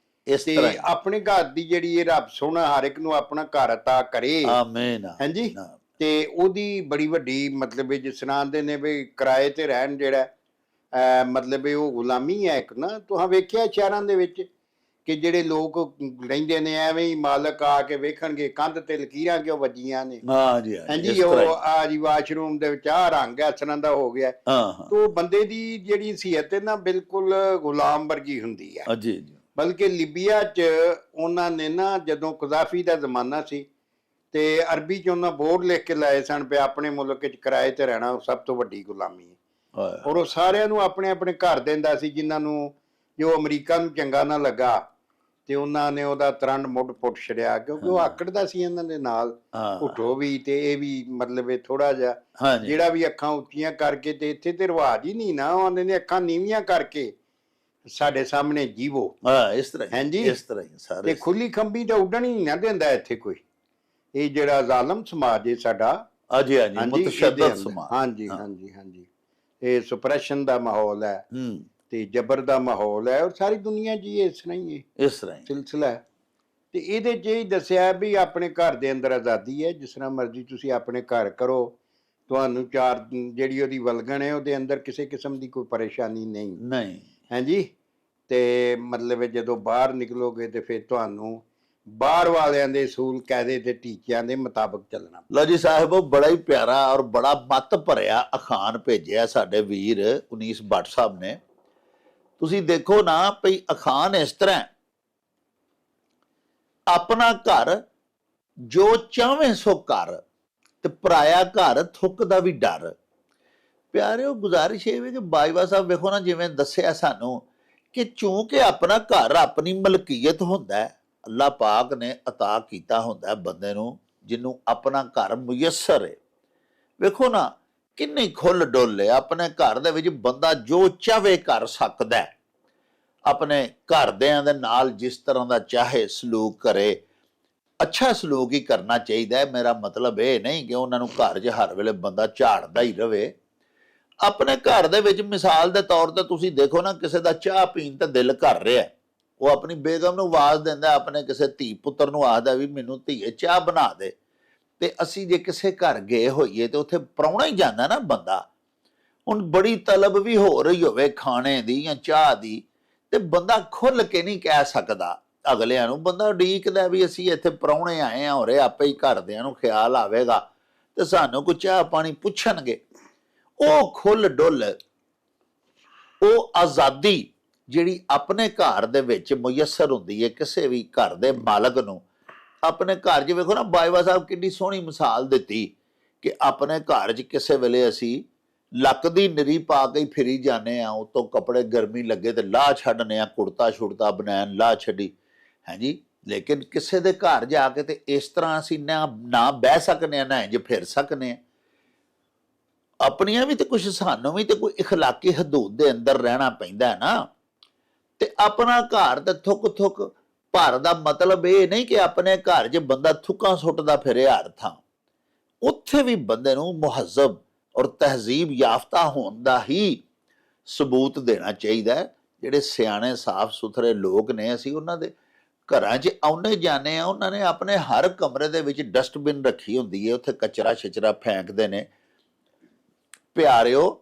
ਤੇ ਆਪਣੇ ਘਰ ਦੀ ਜਿਹੜੀ ਇਹ ਰੱਬ ਸੋਹਣਾ ਹਰ ਇੱਕ ਨੂੰ ਆਪਣਾ ਘਰ ਅਤਾ ਕਰੇ, ਆਮੀਨ, ਹਾਂਜੀ। ਤੇ ਉਹਦੀ ਬੜੀ ਵੱਡੀ ਮਤਲਬ ਜਿਸ ਤਰ੍ਹਾਂ ਆਂਦੇ ਨੇ ਵੀ ਕਿਰਾਏ ਤੇ ਰਹਿਣ ਜਿਹੜਾ ਮਤਲਬ ਉਹ ਗੁਲਾਮੀ ਹੈ ਇੱਕ ਨਾ। ਤੁਹਾਂ ਵੇਖਿਆ ਸ਼ਹਿਰਾਂ ਦੇ ਵਿੱਚ ਕਿ ਜਿਹੜੇ ਲੋਕ ਰਹਿੰਦੇ ਨੇ ਐਵੇਂ ਹੀ ਮਾਲਕ ਆ ਕੇ ਵੇਖਣਗੇ ਕੰਧ ਤੇ ਲਕੀਰਾਂ ਕਿਉਂ ਵੱਜੀਆਂ ਨੇ, ਹਾਂਜੀ, ਉਹ ਆ ਜੀ ਵਾਸ਼ਰੂਮ ਦੇ ਵਿੱਚ ਆਹ ਰੰਗ ਇਸ ਤਰ੍ਹਾਂ ਦਾ ਹੋ ਗਿਆ। ਤੋ ਬੰਦੇ ਦੀ ਜਿਹੜੀ ਸੀਹਤ ਹੈ ਨਾ ਬਿਲਕੁਲ ਗੁਲਾਮ ਵਰਗੀ ਹੁੰਦੀ ਹੈ। ਬਲਕਿ ਲੀਬੀਆ 'ਚ ਉਹਨਾਂ ਨੇ ਨਾ, ਜਦੋਂ ਕਜ਼ਾਫੀ ਦਾ ਜ਼ਮਾਨਾ ਸੀ ਤੇ ਅਰਬੀ 'ਚ ਉਹਨਾਂ ਬੋਰਡ ਲਿਖ ਕੇ ਲਾਏ ਸਨ ਪਿਆ ਆਪਣੇ ਮੁਲਕ 'ਚ ਕਿਰਾਏ ਤੇ ਰਹਿਣਾ ਸਭ ਤੋਂ ਵੱਡੀ ਗੁਲਾਮੀ ਹੈ। ਔਰ ਉਹ ਸਾਰਿਆਂ ਨੂੰ ਆਪਣੇ ਆਪਣੇ ਘਰ ਦਿੰਦਾ ਸੀ, ਜਿਨ੍ਹਾਂ ਨੂੰ ਜੋ ਅਮਰੀਕਾ ਨੂੰ ਚੰਗਾ ਨਾ ਲੱਗਾ ਤੇ ਉਹਨਾਂ ਨੇ ਉਹਦਾ ਤਰੰਡ ਮੁੱਢ ਪੁੱਟ ਛੜਿਆ, ਕਿਉਂਕਿ ਉਹ ਆਕੜਦਾ ਸੀ ਇਹਨਾਂ ਦੇ ਨਾਲ। ਉਠੋ ਵੀ ਤੇ ਇਹ ਵੀ ਮਤਲਬ ਇਹ ਥੋੜਾ ਜਿਹਾ ਜਿਹੜਾ ਵੀ ਅੱਖਾਂ ਉੱਚੀਆਂ ਕਰਕੇ, ਤੇ ਇੱਥੇ ਤੇ ਰਿਵਾਜ ਹੀ ਨਹੀਂ ਨਾ, ਉਹਨਾਂ ਨੇ ਅੱਖਾਂ ਨੀਵੀਆਂ ਕਰਕੇ ਸਾਡੇ ਸਾਹਮਣੇ ਜੀਵੋ, ਇਸ ਤਰ੍ਹਾਂ, ਹਾਂਜੀ, ਇਸ ਤਰ੍ਹਾਂ ਸਾਰੇ। ਤੇ ਖੁੱਲੀ ਖੰਭੀ ਤਾਂ ਉੱਡਣ ਹੀ ਨਾ ਦਿੰਦਾ ਇੱਥੇ ਕੋਈ। ਇਹ ਜਿਹੜਾ ਜ਼ਾਲਮ ਸਮਾਜ ਹੈ ਸਾਡਾ, ਹਾਂਜੀ ਹਾਂਜੀ, ਮੁਤਸ਼ੱਦਦ ਸਮਾਜ, ਹਾਂਜੀ ਹਾਂਜੀ ਹਾਂਜੀ, ਇਹ ਸੁਪਰੈਸ਼ਨ ਦਾ ਮਾਹੌਲ ਹੈ ਤੇ ਜਬਰ ਦਾ ਮਾਹੌਲ ਹੈ, ਔਰ ਸਾਰੀ ਦੁਨੀਆ ਜੀ ਇਸ ਤਰ੍ਹਾਂ ਹੀ ਹੈ, ਇਸ ਤਰ੍ਹਾਂ ਸਿਲਸਿਲਾ ਹੈ। ਤੇ ਇਹਦੇ 'ਚ ਇਹ ਦੱਸਿਆ ਵੀ ਆਪਣੇ ਘਰ ਦੇ ਅੰਦਰ ਆਜ਼ਾਦੀ ਹੈ, ਜਿਸ ਤਰ੍ਹਾਂ ਮਰਜ਼ੀ ਤੁਸੀਂ ਆਪਣੇ ਘਰ ਕਰੋ, ਤੁਹਾਨੂੰ ਚਾਰ ਜਿਹੜੀ ਉਹਦੀ ਵਲਗਣ ਹੈ ਉਹਦੇ ਅੰਦਰ ਕਿਸੇ ਕਿਸਮ ਦੀ ਕੋਈ ਪਰੇਸ਼ਾਨੀ ਨਹੀਂ, ਹਾਂਜੀ। ਤੇ ਮਤਲਬ ਜਦੋਂ ਬਾਹਰ ਨਿਕਲੋਗੇ ਤੇ ਫਿਰ ਤੁਹਾਨੂੰ ਬਾਹਰ ਵਾਲਿਆਂ ਦੇ ਅਸੂਲ ਕਾਇਦੇ ਤੇ ਟੀਚਿਆਂ ਦੇ ਮੁਤਾਬਕ ਚੱਲਣਾ। ਲਓ ਜੀ ਸਾਹਿਬੋ, ਬੜਾ ਹੀ ਪਿਆਰਾ ਔਰ ਬੜਾ ਮੱਤ ਭਰਿਆ ਅਖਾਣ ਭੇਜਿਆ ਸਾਡੇ ਵੀਰ ਉਨੀਸ ਭੱਟ ਸਾਹਿਬ ਨੇ। ਤੁਸੀਂ ਦੇਖੋ ਨਾ ਭਈ ਅਖਾਣ ਇਸ ਤਰ੍ਹਾਂ, ਆਪਣਾ ਘਰ ਜੋ ਚਾਹਵੇਂ ਸੋ ਕਰ ਤੇ ਪਰਾਇਆ ਘਰ ਥੁੱਕ ਦਾ ਵੀ ਡਰ। ਪਿਆਰਿਓ, ਗੁਜ਼ਾਰਿਸ਼ ਇਹ ਵੀ ਕਿ ਬਾਜਵਾ ਸਾਹਿਬ ਵੇਖੋ ਨਾ, ਜਿਵੇਂ ਦੱਸਿਆ ਸਾਨੂੰ ਕਿ ਚੂੰਕਿ ਆਪਣਾ ਘਰ ਆਪਣੀ ਮਲਕੀਅਤ ਹੁੰਦਾ, ਅੱਲਾਹ ਪਾਕ ਨੇ ਅਤਾ ਕੀਤਾ ਹੁੰਦਾ ਬੰਦੇ ਨੂੰ, ਜਿਹਨੂੰ ਆਪਣਾ ਘਰ ਮੁਯੱਸਰ ਹੈ। ਵੇਖੋ ਨਾ ਕਿੰਨੀ ਖੁੱਲ ਡੁੱਲ ਹੈ, ਆਪਣੇ ਘਰ ਦੇ ਵਿੱਚ ਬੰਦਾ ਜੋ ਚਾਹੇ ਕਰ ਸਕਦਾ, ਆਪਣੇ ਘਰਦਿਆਂ ਦੇ ਨਾਲ ਜਿਸ ਤਰ੍ਹਾਂ ਦਾ ਚਾਹੇ ਸਲੂਕ ਕਰੇ। ਅੱਛਾ ਸਲੂਕ ਹੀ ਕਰਨਾ ਚਾਹੀਦਾ ਹੈ। ਮੇਰਾ ਮਤਲਬ ਇਹ ਨਹੀਂ ਕਿ ਉਹਨਾਂ ਨੂੰ ਘਰ 'ਚ ਹਰ ਵੇਲੇ ਬੰਦਾ ਝਾੜਦਾ ਹੀ ਰਵੇ। ਆਪਣੇ ਘਰ ਦੇ ਵਿੱਚ ਮਿਸਾਲ ਦੇ ਤੌਰ ਤੇ ਤੁਸੀਂ ਦੇਖੋ ਨਾ, ਕਿਸੇ ਦਾ ਚਾਹ ਪੀਣ ਤੇ ਦਿਲ ਕਰ ਰਿਹਾ, ਉਹ ਆਪਣੀ ਬੇਗਮ ਨੂੰ ਆਵਾਜ਼ ਦਿੰਦਾ, ਆਪਣੇ ਕਿਸੇ ਧੀ ਪੁੱਤਰ ਨੂੰ ਆਖਦਾ ਵੀ ਮੈਨੂੰ ਧੀਏ ਚਾਹ ਬਣਾ ਦੇ। ਤੇ ਅਸੀਂ ਜੇ ਕਿਸੇ ਘਰ ਗਏ ਹੋਈਏ ਤੇ ਉੱਥੇ ਪ੍ਰਾਹੁਣਾ ਹੀ ਜਾਂਦਾ ਨਾ ਬੰਦਾ, ਹੁਣ ਬੜੀ ਤਲਬ ਵੀ ਹੋ ਰਹੀ ਹੋਵੇ ਖਾਣੇ ਦੀ ਜਾਂ ਚਾਹ ਦੀ, ਤੇ ਬੰਦਾ ਖੁੱਲ ਕੇ ਨਹੀਂ ਕਹਿ ਸਕਦਾ ਅਗਲਿਆਂ ਨੂੰ। ਬੰਦਾ ਉਡੀਕਦਾ ਵੀ ਅਸੀਂ ਇੱਥੇ ਪ੍ਰਾਹੁਣੇ ਆਏ ਹਾਂ, ਹੋਰੇ ਆਪੇ ਹੀ ਘਰਦਿਆਂ ਨੂੰ ਖਿਆਲ ਆਵੇਗਾ ਤੇ ਸਾਨੂੰ ਕੋਈ ਚਾਹ ਪਾਣੀ ਪੁੱਛਣਗੇ। ਉਹ ਖੁੱਲ ਡੁੱਲ, ਉਹ ਆਜ਼ਾਦੀ ਜਿਹੜੀ ਆਪਣੇ ਘਰ ਦੇ ਵਿੱਚ ਮੁਯੱਸਰ ਹੁੰਦੀ ਹੈ ਕਿਸੇ ਵੀ ਘਰ ਦੇ ਮਾਲਕ ਨੂੰ। ਆਪਣੇ ਘਰ 'ਚ ਵੇਖੋ ਨਾ, ਬਾਜਵਾ ਸਾਹਿਬ ਕਿੰਨੀ ਸੋਹਣੀ ਮਿਸਾਲ ਦਿੱਤੀ ਕਿ ਆਪਣੇ ਘਰ 'ਚ ਕਿਸੇ ਵੇਲੇ ਅਸੀਂ ਲੱਕ ਦੀ ਨਿਰੀ ਪਾ ਕੇ ਹੀ ਫਿਰੀ ਜਾਂਦੇ ਆ, ਉਤੋਂ ਕੱਪੜੇ ਗਰਮੀ ਲੱਗੇ ਤੇ ਲਾਹ ਛੱਡਨੇ ਆ, ਕੁੜਤਾ ਛੁੜਤਾ ਬਨੈਣ ਲਾਹ ਛੱਡੀ ਹੈ ਜੀ। ਲੇਕਿਨ ਕਿਸੇ ਦੇ ਘਰ ਜਾ ਕੇ ਤੇ ਇਸ ਤਰ੍ਹਾਂ ਅਸੀਂ ਨਾ ਬਹਿ ਸਕਨੇ ਆ, ਨਾ ਇੰਜ ਫਿਰ ਸਕਨੇ ਆ। ਆਪਣੀਆਂ ਵੀ ਤੇ ਕੁਝ, ਸਾਨੂੰ ਵੀ ਤੇ ਕੋਈ ਇਖਲਾਕੀ ਹਦੂਦ ਦੇ ਅੰਦਰ ਰਹਿਣਾ ਪੈਂਦਾ ਹੈ ਨਾ। ਤੇ ਆਪਣਾ ਘਰ ਤੇ ਥੁੱਕ ਥੁੱਕ ਭਰ ਦਾ ਮਤਲਬ ਇਹ ਨਹੀਂ ਕਿ ਆਪਣੇ ਘਰ 'ਚ ਬੰਦਾ ਥੁੱਕਾਂ ਸੁੱਟਦਾ ਫਿਰੇ ਹਰ ਥਾਂ। ਉੱਥੇ ਵੀ ਬੰਦੇ ਨੂੰ ਮੁਹੱਜ਼ਬ ਔਰ ਤਹਿਜ਼ੀਬ ਯਾਫਤਾ ਹੋਣ ਦਾ ਹੀ ਸਬੂਤ ਦੇਣਾ ਚਾਹੀਦਾ ਹੈ। ਜਿਹੜੇ ਸਿਆਣੇ ਸਾਫ਼ ਸੁਥਰੇ ਲੋਕ ਨੇ, ਅਸੀਂ ਉਹਨਾਂ ਦੇ ਘਰਾਂ 'ਚ ਆਉਣੇ ਜਾਂਦੇ ਆ, ਉਹਨਾਂ ਨੇ ਆਪਣੇ ਹਰ ਕਮਰੇ ਦੇ ਵਿੱਚ ਡਸਟਬਿਨ ਰੱਖੀ ਹੁੰਦੀ ਹੈ, ਉੱਥੇ ਕਚਰਾ ਸ਼ਚਰਾ ਫੈਂਕਦੇ ਨੇ। ਪਿਆਰਿਓ,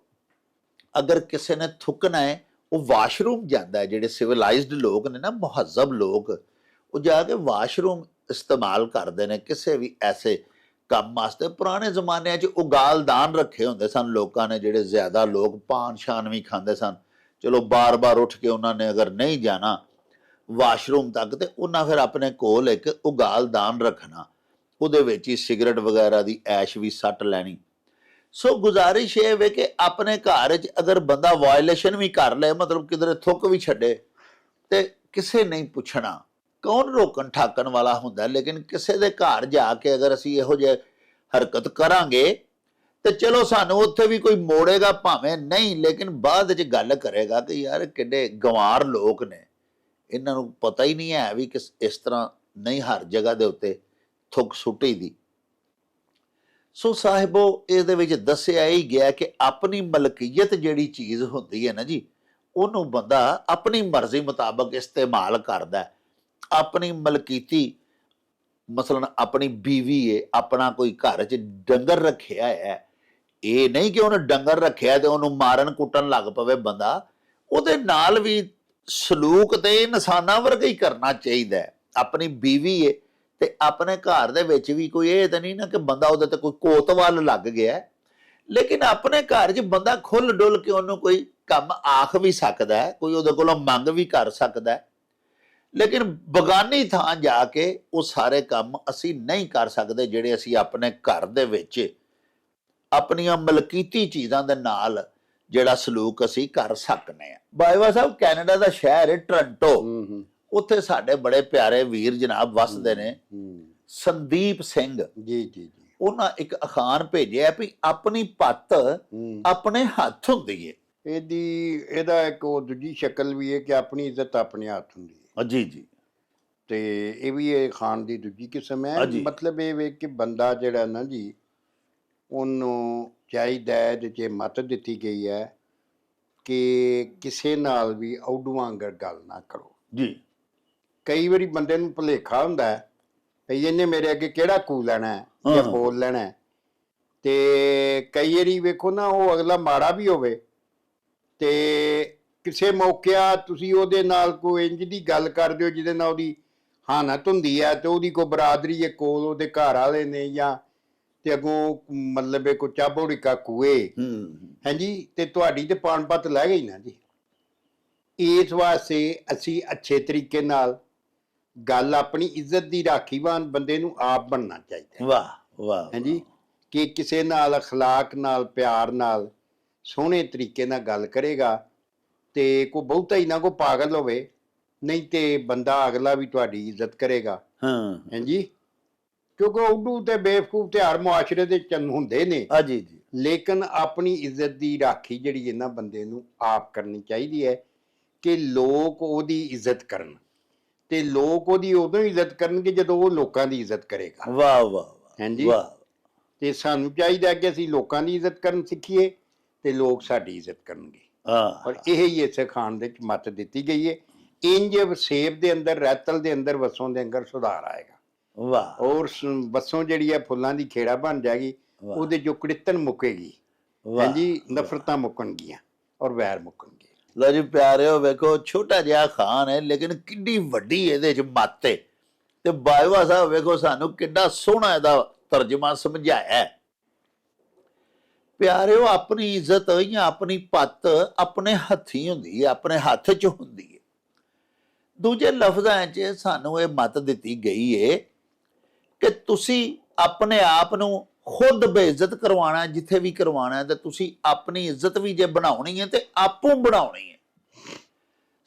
ਅਗਰ ਕਿਸੇ ਨੇ ਥੁੱਕਣਾ ਹੈ, ਉਹ ਵਾਸ਼ਰੂਮ ਜਾਂਦਾ ਹੈ। ਜਿਹੜੇ ਸਿਵਲਾਈਜ਼ਡ ਲੋਕ ਨੇ ਨਾ, ਮੁਹੱਜ਼ਬ ਲੋਕ, ਉਹ ਜਾ ਕੇ ਵਾਸ਼ਰੂਮ ਇਸਤੇਮਾਲ ਕਰਦੇ ਨੇ ਕਿਸੇ ਵੀ ਐਸੇ ਕੰਮ ਵਾਸਤੇ। ਪੁਰਾਣੇ ਜ਼ਮਾਨਿਆਂ 'ਚ ਉਗਾਲਦਾਨ ਰੱਖੇ ਹੁੰਦੇ ਸਨ ਲੋਕਾਂ ਨੇ, ਜਿਹੜੇ ਜ਼ਿਆਦਾ ਲੋਕ ਪਾਨ ਸ਼ਾਨ ਵੀ ਖਾਂਦੇ ਸਨ। ਚਲੋ ਬਾਰ-ਬਾਰ ਉੱਠ ਕੇ ਉਹਨਾਂ ਨੇ ਅਗਰ ਨਹੀਂ ਜਾਣਾ ਵਾਸ਼ਰੂਮ ਤੱਕ, ਤੇ ਉਹਨਾਂ ਫਿਰ ਆਪਣੇ ਕੋਲ ਇੱਕ ਉਗਾਲਦਾਨ ਰੱਖਣਾ, ਉਹਦੇ ਵਿੱਚ ਹੀ ਸਿਗਰਟ ਵਗੈਰਾ ਦੀ ਐਸ਼ ਵੀ ਸੱਟ ਲੈਣੀ। ਸੋ ਗੁਜ਼ਾਰਿਸ਼ ਇਹ ਵੇ ਕਿ ਆਪਣੇ ਘਰ 'ਚ ਅਗਰ ਬੰਦਾ ਵਾਇਲੇਸ਼ਨ ਵੀ ਕਰ ਲਏ, ਮਤਲਬ ਕਿਧਰੇ ਥੁੱਕ ਵੀ ਛੱਡੇ, ਤੇ ਕਿਸੇ ਨਹੀਂ ਪੁੱਛਣਾ, ਕੌਣ ਰੋਕਣ ਠਾਕਣ ਵਾਲਾ ਹੁੰਦਾ। ਲੇਕਿਨ ਕਿਸੇ ਦੇ ਘਰ ਜਾ ਕੇ ਅਗਰ ਅਸੀਂ ਇਹੋ ਜਿਹੇ ਹਰਕਤ ਕਰਾਂਗੇ ਤੇ ਚਲੋ ਸਾਨੂੰ ਉੱਥੇ ਵੀ ਕੋਈ ਮੋੜੇਗਾ ਭਾਵੇਂ ਨਹੀਂ, ਲੇਕਿਨ ਬਾਅਦ ਵਿੱਚ ਗੱਲ ਕਰੇਗਾ ਕਿ ਯਾਰ ਕਿੱਡੇ ਗੰਵਾਰ ਲੋਕ ਨੇ, ਇਹਨਾਂ ਨੂੰ ਪਤਾ ਹੀ ਨਹੀਂ ਹੈ ਵੀ ਕਿ ਇਸ ਤਰ੍ਹਾਂ ਨਹੀਂ ਹਰ ਜਗ੍ਹਾ ਦੇ ਉੱਤੇ ਥੁੱਕ ਸੁੱਟੀ ਦੀ। ਸੋ ਸਾਹਿਬੋ, ਇਹਦੇ ਵਿੱਚ ਦੱਸਿਆ ਹੀ ਗਿਆ ਕਿ ਆਪਣੀ ਮਲਕੀਅਤ ਜਿਹੜੀ ਚੀਜ਼ ਹੁੰਦੀ ਹੈ ਨਾ ਜੀ, ਉਹਨੂੰ ਬੰਦਾ ਆਪਣੀ ਮਰਜ਼ੀ ਮੁਤਾਬਕ ਇਸਤੇਮਾਲ ਕਰਦਾ ਹੈ। ਆਪਣੀ ਮਲਕੀਤੀ, ਮਸਲਨ ਆਪਣੀ ਬੀਵੀ ਹੈ, ਆਪਣਾ ਕੋਈ ਘਰ 'ਚ ਡੰਗਰ ਰੱਖਿਆ ਹੈ, ਇਹ ਨਹੀਂ ਕਿ ਉਹਨੇ ਡੰਗਰ ਰੱਖਿਆ ਤੇ ਉਹਨੂੰ ਮਾਰਨ ਕੁੱਟਣ ਲੱਗ ਪਵੇ ਬੰਦਾ। ਉਹਦੇ ਨਾਲ ਵੀ ਸਲੂਕ ਤੇ ਇਨਸਾਨਾਂ ਵਰਗਾ ਹੀ ਕਰਨਾ ਚਾਹੀਦਾ ਹੈ। ਆਪਣੀ ਬੀਵੀ ਹੈ ਤੇ ਆਪਣੇ ਘਰ ਦੇ ਵਿੱਚ ਵੀ ਕੋਈ ਇਹ ਤਾਂ ਨਹੀਂ ਨਾ ਕਿ ਬੰਦਾ ਉਹਦੇ ਤੇ ਕੋਈ ਕੋਤਵਾਲ ਲੱਗ ਗਿਆ, ਲੇਕਿਨ ਆਪਣੇ ਘਰ 'ਚ ਬੰਦਾ ਖੁੱਲ ਡੁੱਲ ਕੇ ਉਹਨੂੰ ਕੋਈ ਕੰਮ ਆਖ ਵੀ ਸਕਦਾ ਹੈ, ਕੋਈ ਉਹਦੇ ਕੋਲੋਂ ਮੰਗ ਵੀ ਕਰ ਸਕਦਾ ਹੈ। ਲੇਕਿਨ ਬਗਾਨੀ ਥਾਂ ਜਾ ਕੇ ਉਹ ਸਾਰੇ ਕੰਮ ਅਸੀਂ ਨਹੀਂ ਕਰ ਸਕਦੇ ਜਿਹੜੇ ਅਸੀਂ ਆਪਣੇ ਘਰ ਦੇ ਵਿੱਚ ਆਪਣੀਆਂ ਮਲਕੀਤੀ ਚੀਜ਼ਾਂ ਦੇ ਨਾਲ ਜਿਹੜਾ ਸਲੂਕ ਅਸੀਂ ਕਰ ਸਕਨੇ ਆ। ਬਾਜਵਾ ਸਾਹਿਬ, ਕੈਨੇਡਾ ਦਾ ਸ਼ਹਿਰ ਹੈ ਟੋਰਾਂਟੋ, ਉੱਥੇ ਸਾਡੇ ਬੜੇ ਪਿਆਰੇ ਵੀਰ ਜਨਾਬ ਵਸਦੇ ਨੇ, ਸੰਦੀਪ ਸਿੰਘ ਜੀ। ਉਹਨਾਂ ਇੱਕ ਅਖਾਣ ਭੇਜਿਆ ਵੀ ਆਪਣੀ ਪੱਤ ਆਪਣੇ ਹੱਥ ਹੁੰਦੀ ਹੈ। ਇਹਦਾ ਇੱਕ ਉਹ ਦੂਜੀ ਸ਼ਕਲ ਵੀ ਹੈ ਕਿ ਆਪਣੀ ਇੱਜ਼ਤ ਆਪਣੇ ਹੱਥ ਹੁੰਦੀ ਹੈ। ਜੀ। ਤੇ ਇਹ ਵੀ ਇਹ ਖਾਣ ਦੀ ਦੂਜੀ ਕਿਸਮ ਹੈ। ਮਤਲਬ ਇਹ ਵੇ ਕਿ ਬੰਦਾ ਜਿਹੜਾ ਨਾ ਜੀ, ਉਹਨੂੰ ਚਾਹੀਦਾ ਹੈ, ਜੇ ਮੱਤ ਦਿੱਤੀ ਗਈ ਹੈ ਕਿ ਕਿਸੇ ਨਾਲ ਵੀ ਔਡੂ ਵਾਂਗਰ ਗੱਲ ਨਾ ਕਰੋ ਜੀ। ਕਈ ਵਾਰੀ ਬੰਦੇ ਨੂੰ ਭੁਲੇਖਾ ਹੁੰਦਾ ਹੈ ਵੀ ਇਹਨੇ ਮੇਰੇ ਅੱਗੇ ਕਿਹੜਾ ਕੂ ਲੈਣਾ ਹੈ ਜਾਂ ਬੋਲ ਲੈਣਾ ਹੈ। ਤੇ ਕਈ ਵਾਰੀ ਵੇਖੋ ਨਾ, ਉਹ ਅਗਲਾ ਮਾੜਾ ਵੀ ਹੋਵੇ ਤੇ ਕਿਸੇ ਮੌਕਿਆ ਤੁਸੀਂ ਉਹਦੇ ਨਾਲ ਕੋਈ ਇੰਜ ਦੀ ਗੱਲ ਕਰ ਦਿਓ ਜਿਹਦੇ ਨਾਲ ਉਹਦੀ ਹਾਨਤ ਹੁੰਦੀ ਹੈ, ਤੇ ਉਹਦੀ ਕੋਈ ਬਰਾਦਰੀ ਹੈ ਕੋਲ, ਉਹਦੇ ਘਰ ਵਾਲੇ ਨੇ ਜਾਂ ਤੇ ਅੱਗੋਂ ਮਤਲਬ ਕੋਈ ਚਾਬੋੜਿਕਾ ਕੂਏ ਹਾਂਜੀ, ਤੇ ਤੁਹਾਡੀ ਤੇ ਪਾਣਪੱਤ ਲੈ ਗਈ ਨਾ ਜੀ। ਇਸ ਵਾਸਤੇ ਅਸੀਂ ਅੱਛੇ ਤਰੀਕੇ ਨਾਲ ਗੱਲ, ਆਪਣੀ ਇੱਜ਼ਤ ਦੀ ਰਾਖੀਵਾਨ ਬੰਦੇ ਨੂੰ ਆਪ ਬਣਨਾ ਚਾਹੀਦਾ। ਵਾਹ ਹਾਂਜੀ, ਕਿ ਕਿਸੇ ਨਾਲ ਅਖਲਾਕ ਨਾਲ, ਪਿਆਰ ਨਾਲ, ਸੋਹਣੇ ਤਰੀਕੇ ਨਾਲ ਗੱਲ ਕਰੇਗਾ ਤੇ ਕੋਈ ਬਹੁਤਾ ਹੀ ਨਾ ਕੋਈ ਪਾਗਲ ਹੋਵੇ, ਨਹੀਂ ਤੇ ਬੰਦਾ ਅਗਲਾ ਵੀ ਤੁਹਾਡੀ ਇੱਜ਼ਤ ਕਰੇਗਾ। ਹਾਂਜੀ, ਕਿਉਂਕਿ ਉਡੂ ਤੇ ਬੇਵਕੂਫ ਤੇ ਹਰ ਮੁਆਸ਼ਰੇ ਦੇ ਚੰਨ ਹੁੰਦੇ ਨੇ ਜੀ। ਲੇਕਿਨ ਆਪਣੀ ਇੱਜ਼ਤ ਦੀ ਰਾਖੀ ਜਿਹੜੀ ਇਹਨਾਂ ਬੰਦੇ ਨੂੰ ਆਪ ਕਰਨੀ ਚਾਹੀਦੀ ਹੈ ਕਿ ਲੋਕ ਉਹਦੀ ਇੱਜ਼ਤ ਕਰਨ, ਤੇ ਲੋਕ ਉਹਦੀ ਉਦੋਂ ਇੱਜ਼ਤ ਕਰਨਗੇ ਜਦੋਂ ਉਹ ਲੋਕਾਂ ਦੀ ਇੱਜ਼ਤ ਕਰੇਗਾ। ਵਾਹ ਹਾਂਜੀ, ਤੇ ਸਾਨੂੰ ਚਾਹੀਦਾ ਕਿ ਅਸੀਂ ਲੋਕਾਂ ਦੀ ਇੱਜ਼ਤ ਕਰਨ ਸਿੱਖੀਏ ਤੇ ਲੋਕ ਸਾਡੀ ਇੱਜ਼ਤ ਕਰਨਗੇ। ਔਰ ਇਹ ਹੀ ਇਸੇ ਖਾਨ ਦੇ ਵਿੱਚ ਮੱਤ ਦਿੱਤੀ ਗਈ ਹੈ। ਇੰਜ ਸੇਬ ਦੇ ਅੰਦਰ, ਰੈਤਲ ਦੇ ਅੰਦਰ, ਵਸੋਂ ਦੇ ਅੰਦਰ ਸੁਧਾਰ ਆਏਗਾ। ਔਰ ਵਸੋਂ ਜਿਹੜੀ ਹੈ ਫੁੱਲਾਂ ਦੀ ਖੇੜਾ ਬਣ ਜਾਏਗੀ, ਉਹਦੇ ਜੋ ਕੜਿੱਤਨ ਮੁੱਕੇਗੀ, ਹਾਂਜੀ, ਨਫ਼ਰਤਾਂ ਮੁੱਕਣਗੀਆਂ ਔਰ ਵੈਰ ਮੁੱਕਣਗੇ। ਲਓ ਜੀ ਪਿਆਰਿਓ, ਵੇਖੋ ਛੋਟਾ ਜਿਹਾ ਖਾਨ ਹੈ ਲੇਕਿਨ ਕਿੰਨੀ ਵੱਡੀ ਇਹਦੇ 'ਚ ਮੱਤ ਹੈ। ਤੇ ਬਾਜਵਾ ਸਾਹਿਬ ਵੇਖੋ ਸਾਨੂੰ ਕਿੰਨਾ ਸੋਹਣਾ ਇਹਦਾ ਤਰਜਮਾ ਸਮਝਾਇਆ। ਪਿਆਰਿਓ ਆਪਣੀ ਇੱਜ਼ਤ ਜਾਂ ਆਪਣੀ ਪੱਤ ਆਪਣੇ ਹੱਥੀਂ ਹੁੰਦੀ ਹੈ, ਆਪਣੇ ਹੱਥ 'ਚ ਹੁੰਦੀ ਹੈ। ਦੂਜੇ ਲਫ਼ਜ਼ਾਂ 'ਚ ਸਾਨੂੰ ਇਹ ਮੱਤ ਦਿੱਤੀ ਗਈ ਹੈ ਕਿ ਤੁਸੀਂ ਆਪਣੇ ਆਪ ਨੂੰ ਖੁਦ ਬੇਇੱਜ਼ਤ ਕਰਵਾਉਣਾ, ਜਿੱਥੇ ਵੀ ਕਰਵਾਉਣਾ, ਤੇ ਤੁਸੀਂ ਆਪਣੀ ਇੱਜ਼ਤ ਵੀ ਜੇ ਬਣਾਉਣੀ ਹੈ ਤੇ ਆਪੋਂ ਬਣਾਉਣੀ ਹੈ।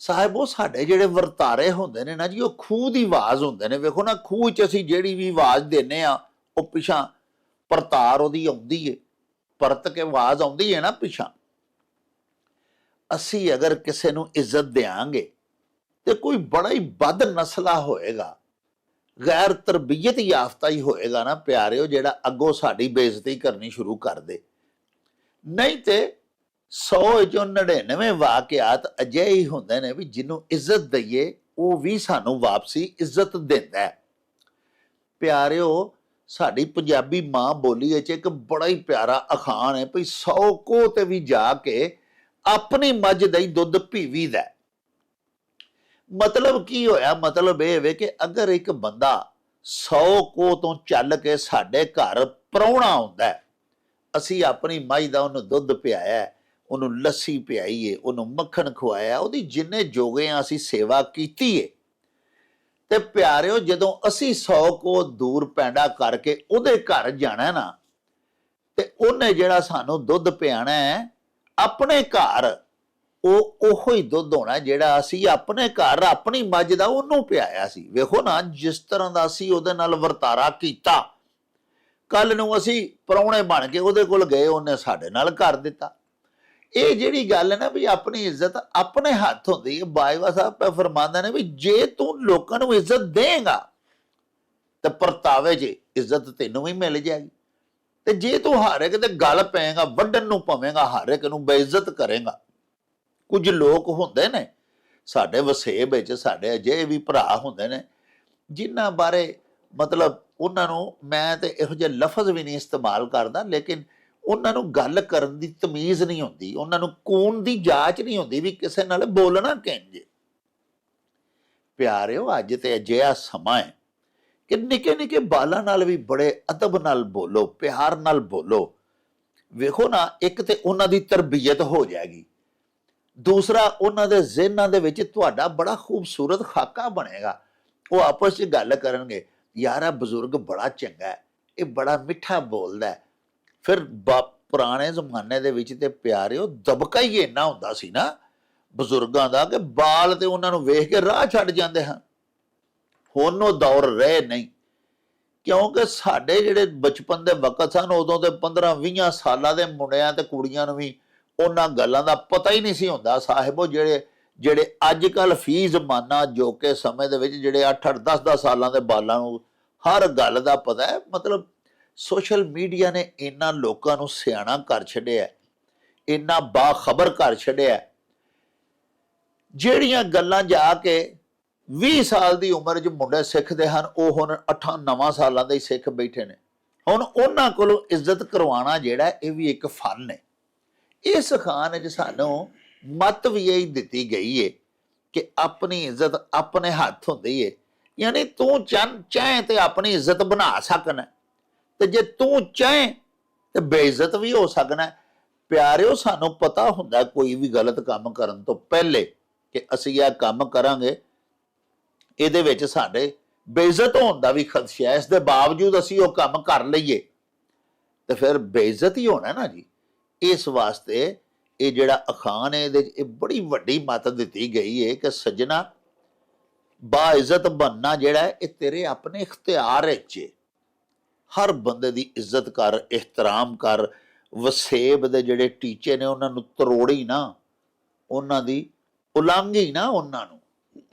ਸਾਹਿਬੋ, ਸਾਡੇ ਜਿਹੜੇ ਵਰਤਾਰੇ ਹੁੰਦੇ ਨੇ ਨਾ ਜੀ, ਉਹ ਖੂਹ ਦੀ ਆਵਾਜ਼ ਹੁੰਦੇ ਨੇ। ਵੇਖੋ ਨਾ, ਖੂਹ 'ਚ ਅਸੀਂ ਜਿਹੜੀ ਵੀ ਆਵਾਜ਼ ਦਿੰਦੇ ਆ, ਉਹ ਪਿਛਾਂ ਪਰਤਾਰ ਉਹਦੀ ਆਉਂਦੀ ਹੈ, ਪਰਤ ਕੇ ਆਵਾਜ਼ ਆਉਂਦੀ ਹੈ ਨਾ ਪਿਛਾਂ। ਅਸੀਂ ਅਗਰ ਕਿਸੇ ਨੂੰ ਇੱਜ਼ਤ ਦਿਆਂਗੇ ਤੇ ਕੋਈ ਬੜਾ ਹੀ ਬਦ ਨਸਲਾ ਹੋਏਗਾ, ਗੈਰ ਤਰਬੀਅਤ ਯਾਫਤਾ ਹੀ ਹੋਏਗਾ ਨਾ ਪਿਆਰਿਓ, ਜਿਹੜਾ ਅੱਗੋਂ ਸਾਡੀ ਬੇਇੱਜ਼ਤੀ ਕਰਨੀ ਸ਼ੁਰੂ ਕਰ ਦੇ। ਨਹੀਂ ਤੇ 100 ਚੋਂ 99 ਵਾਕਿਆਤ ਅਜਿਹੇ ਹੀ ਹੁੰਦੇ ਨੇ ਵੀ ਜਿਹਨੂੰ ਇੱਜ਼ਤ ਦਈਏ ਉਹ ਵੀ ਸਾਨੂੰ ਵਾਪਸੀ ਇੱਜ਼ਤ ਦਿੰਦਾ ਹੈ। ਪਿਆਰਿਓ, ਸਾਡੀ ਪੰਜਾਬੀ ਮਾਂ ਬੋਲੀ ਵਿੱਚ ਇੱਕ ਬੜਾ ਹੀ ਪਿਆਰਾ ਅਖਾਣ ਹੈ ਭਈ 100 ਕੋਹ ਤੇ ਵੀ ਜਾ ਕੇ ਆਪਣੀ ਮੱਝ ਦਾ ਹੀ ਦੁੱਧ ਪੀਵੀਦਾ। ਮਤਲਬ ਕੀ ਹੋਇਆ? ਮਤਲਬ ਇਹ ਵੇ ਕਿ ਅਗਰ ਇੱਕ ਬੰਦਾ 100 ਕੋਹ ਤੋਂ ਚੱਲ ਕੇ ਸਾਡੇ ਘਰ ਪ੍ਰਾਹੁਣਾ ਆਉਂਦਾ, ਅਸੀਂ ਆਪਣੀ ਮੱਝ ਦਾ ਉਹਨੂੰ ਦੁੱਧ ਪਿਆਇਆ, ਉਹਨੂੰ ਲੱਸੀ ਪਿਆਈ ਹੈ, ਉਹਨੂੰ ਮੱਖਣ ਖਵਾਇਆ, ਉਹਦੀ ਜਿੰਨੇ ਜੋਗੇ ਆ ਅਸੀਂ ਸੇਵਾ ਕੀਤੀ ਹੈ। ਤੇ ਪਿਆਰਿਓ, ਜਦੋਂ ਅਸੀਂ 100 ਕੋਹ ਦੂਰ ਪੈਂਡਾ ਕਰਕੇ ਉਹਦੇ ਘਰ ਜਾਣਾ ਨਾ, ਤੇ ਉਹਨੇ ਜਿਹੜਾ ਸਾਨੂੰ ਦੁੱਧ ਪਿਆਣਾ ਹੈ ਆਪਣੇ ਘਰ, ਉਹ ਉਹੋ ਹੀ ਦੁੱਧ ਹੋਣਾ ਜਿਹੜਾ ਅਸੀਂ ਆਪਣੇ ਘਰ ਆਪਣੀ ਮੱਝ ਦਾ ਉਹਨੂੰ ਪਿਆਇਆ ਸੀ। ਵੇਖੋ ਨਾ, ਜਿਸ ਤਰ੍ਹਾਂ ਦਾ ਅਸੀਂ ਉਹਦੇ ਨਾਲ ਵਰਤਾਰਾ ਕੀਤਾ, ਕੱਲ ਨੂੰ ਅਸੀਂ ਪ੍ਰਾਹੁਣੇ ਬਣ ਕੇ ਉਹਦੇ ਕੋਲ ਗਏ, ਉਹਨੇ ਸਾਡੇ ਨਾਲ ਕਰ ਦਿੱਤਾ। ਇਹ ਜਿਹੜੀ ਗੱਲ ਹੈ ਨਾ ਵੀ ਆਪਣੀ ਇੱਜ਼ਤ ਆਪਣੇ ਹੱਥ ਹੁੰਦੀ ਹੈ। ਬਾਜਵਾ ਸਾਹਿਬ ਫਰਮਾਉਂਦੇ ਨੇ ਵੀ ਜੇ ਤੂੰ ਲੋਕਾਂ ਨੂੰ ਇੱਜ਼ਤ ਦੇਂਗਾ ਤੇ ਪਰਤਾਵੇ 'ਚ ਇੱਜ਼ਤ ਤੈਨੂੰ ਵੀ ਮਿਲ ਜਾਏਗੀ, ਤੇ ਜੇ ਤੂੰ ਹਰ ਇੱਕ ਦੇ ਗੱਲ ਪਏਗਾ, ਵੱਢਣ ਨੂੰ ਪਵੇਂਗਾ, ਹਰ ਇੱਕ ਨੂੰ ਬੇਇੱਜ਼ਤ ਕਰੇਗਾ। ਕੁਝ ਲੋਕ ਹੁੰਦੇ ਨੇ ਸਾਡੇ ਵਸੇਬ ਵਿੱਚ, ਸਾਡੇ ਅਜਿਹੇ ਵੀ ਭਰਾ ਹੁੰਦੇ ਨੇ ਜਿਨ੍ਹਾਂ ਬਾਰੇ ਮਤਲਬ ਉਹਨਾਂ ਨੂੰ ਮੈਂ ਤੇ ਇਹੋ ਜਿਹੇ ਲਫ਼ਜ਼ ਵੀ ਨਹੀਂ ਇਸਤੇਮਾਲ ਕਰਦਾ, ਲੇਕਿਨ ਉਹਨਾਂ ਨੂੰ ਗੱਲ ਕਰਨ ਦੀ ਤਮੀਜ਼ ਨਹੀਂ ਹੁੰਦੀ, ਉਹਨਾਂ ਨੂੰ ਕੂਨ ਦੀ ਜਾਂਚ ਨਹੀਂ ਹੁੰਦੀ ਵੀ ਕਿਸੇ ਨਾਲ ਬੋਲਣਾ ਕਿੰਜ। ਪਿਆਰਿਓ, ਅੱਜ ਤੇ ਅਜਿਹਾ ਸਮਾਂ ਹੈ ਕਿ ਨਿੱਕੇ ਨਿੱਕੇ ਬਾਲਾਂ ਨਾਲ ਵੀ ਬੜੇ ਅਦਬ ਨਾਲ ਬੋਲੋ, ਪਿਆਰ ਨਾਲ ਬੋਲੋ। ਵੇਖੋ ਨਾ, ਇੱਕ ਤੇ ਉਹਨਾਂ ਦੀ ਤਰਬੀਅਤ ਹੋ ਜਾਏਗੀ, ਦੂਸਰਾ ਉਹਨਾਂ ਦੇ ਜ਼ਿਹਨਾਂ ਦੇ ਵਿੱਚ ਤੁਹਾਡਾ ਬੜਾ ਖੂਬਸੂਰਤ ਖਾਕਾ ਬਣੇਗਾ। ਉਹ ਆਪਸ 'ਚ ਗੱਲ ਕਰਨਗੇ, ਯਾਰ ਇਹ ਬਜ਼ੁਰਗ ਬੜਾ ਚੰਗਾ ਹੈ, ਇਹ ਬੜਾ ਮਿੱਠਾ ਬੋਲਦਾ ਹੈ। ਫਿਰ ਪੁਰਾਣੇ ਜ਼ਮਾਨੇ ਦੇ ਵਿੱਚ ਤੇ ਪਿਆਰਿਓ ਦਬਕਾ ਹੀ ਇੰਨਾ ਹੁੰਦਾ ਸੀ ਨਾ ਬਜ਼ੁਰਗਾਂ ਦਾ ਕਿ ਬਾਲ ਤੇ ਉਹਨਾਂ ਨੂੰ ਵੇਖ ਕੇ ਰਾਹ ਛੱਡ ਜਾਂਦੇ ਹਨ। ਹੁਣ ਉਹ ਦੌਰ ਰਹੇ ਨਹੀਂ, ਕਿਉਂਕਿ ਸਾਡੇ ਜਿਹੜੇ ਬਚਪਨ ਦੇ ਵਕਤ ਸਨ, ਉਦੋਂ ਤੇ 15-20 ਸਾਲਾਂ ਦੇ ਮੁੰਡਿਆਂ ਤੇ ਕੁੜੀਆਂ ਨੂੰ ਵੀ ਉਹਨਾਂ ਗੱਲਾਂ ਦਾ ਪਤਾ ਹੀ ਨਹੀਂ ਸੀ ਹੁੰਦਾ। ਸਾਹਿਬੋ, ਜਿਹੜੇ ਅੱਜ ਕੱਲ ਫੀ ਜ਼ਮਾਨਾ ਜੋ ਕਿ ਸਮੇਂ ਦੇ ਵਿੱਚ ਜਿਹੜੇ 8-8 10-10 ਸਾਲਾਂ ਦੇ ਬਾਲਾਂ ਨੂੰ ਹਰ ਗੱਲ ਦਾ ਪਤਾ ਹੈ। ਮਤਲਬ ਸੋਸ਼ਲ ਮੀਡੀਆ ਨੇ ਇਹਨਾਂ ਲੋਕਾਂ ਨੂੰ ਸਿਆਣਾ ਕਰ ਛੱਡਿਆ, ਇੰਨਾ ਬਾਖਬਰ ਕਰ ਛੱਡਿਆ, ਜਿਹੜੀਆਂ ਗੱਲਾਂ ਜਾ ਕੇ 20 ਸਾਲ ਦੀ ਉਮਰ 'ਚ ਮੁੰਡੇ ਸਿੱਖਦੇ ਹਨ, ਉਹ ਹੁਣ 8-9 ਸਾਲਾਂ ਦੇ ਹੀ ਸਿੱਖ ਬੈਠੇ ਨੇ। ਹੁਣ ਉਹਨਾਂ ਕੋਲੋਂ ਇੱਜ਼ਤ ਕਰਵਾਉਣਾ ਜਿਹੜਾ, ਇਹ ਵੀ ਇੱਕ ਫਨ ਹੈ। ਇਸ ਖਾਨ 'ਚ ਸਾਨੂੰ ਮੱਤ ਵੀ ਇਹ ਦਿੱਤੀ ਗਈ ਹੈ ਕਿ ਆਪਣੀ ਇੱਜ਼ਤ ਆਪਣੇ ਹੱਥ ਹੁੰਦੀ ਹੈ। ਯਾਨੀ ਤੂੰ ਚਾਹੇ ਤੇ ਆਪਣੀ ਇੱਜ਼ਤ ਬਣਾ ਸਕਣਾ, ਤੇ ਜੇ ਤੂੰ ਚਾਹੇ ਤੇ ਬੇਇੱਜ਼ਤ ਵੀ ਹੋ ਸਕਣਾ। ਪਿਆਰਿਓ, ਸਾਨੂੰ ਪਤਾ ਹੁੰਦਾ ਕੋਈ ਵੀ ਗਲਤ ਕੰਮ ਕਰਨ ਤੋਂ ਪਹਿਲੇ ਕਿ ਅਸੀਂ ਇਹ ਕੰਮ ਕਰਾਂਗੇ, ਇਹਦੇ ਵਿੱਚ ਸਾਡੇ ਬੇਇੱਜ਼ਤ ਹੋਣ ਦਾ ਵੀ ਖਦਸ਼ਾ ਹੈ। ਇਸ ਦੇ ਬਾਵਜੂਦ ਅਸੀਂ ਉਹ ਕੰਮ ਕਰ ਲਈਏ ਤੇ ਫਿਰ ਬੇਇੱਜ਼ਤ ਹੀ ਹੋਣਾ ਨਾ ਜੀ। ਇਸ ਵਾਸਤੇ ਇਹ ਜਿਹੜਾ ਅਖਾਣ ਹੈ, ਇਹਦੇ 'ਚ ਇਹ ਬੜੀ ਵੱਡੀ ਮੱਤ ਦਿੱਤੀ ਗਈ ਹੈ ਕਿ ਸੱਜਣਾ, ਬਾਇੱਜ਼ਤ ਬਣਨਾ ਜਿਹੜਾ ਹੈ ਇਹ ਤੇਰੇ ਆਪਣੇ ਇਖਤਿਆਰ ਵਿੱਚ ਹੈ। ਹਰ ਬੰਦੇ ਦੀ ਇੱਜ਼ਤ ਕਰ, ਇਹਤਰਾਮ ਕਰ, ਵਸੇਬ ਦੇ ਜਿਹੜੇ ਟੀਚੇ ਨੇ ਉਹਨਾਂ ਨੂੰ ਤਰੋੜੀ ਨਾ, ਉਹਨਾਂ ਦੀ ਉਲਾਂਘੀ ਨਾ ਉਹਨਾਂ ਨੂੰ,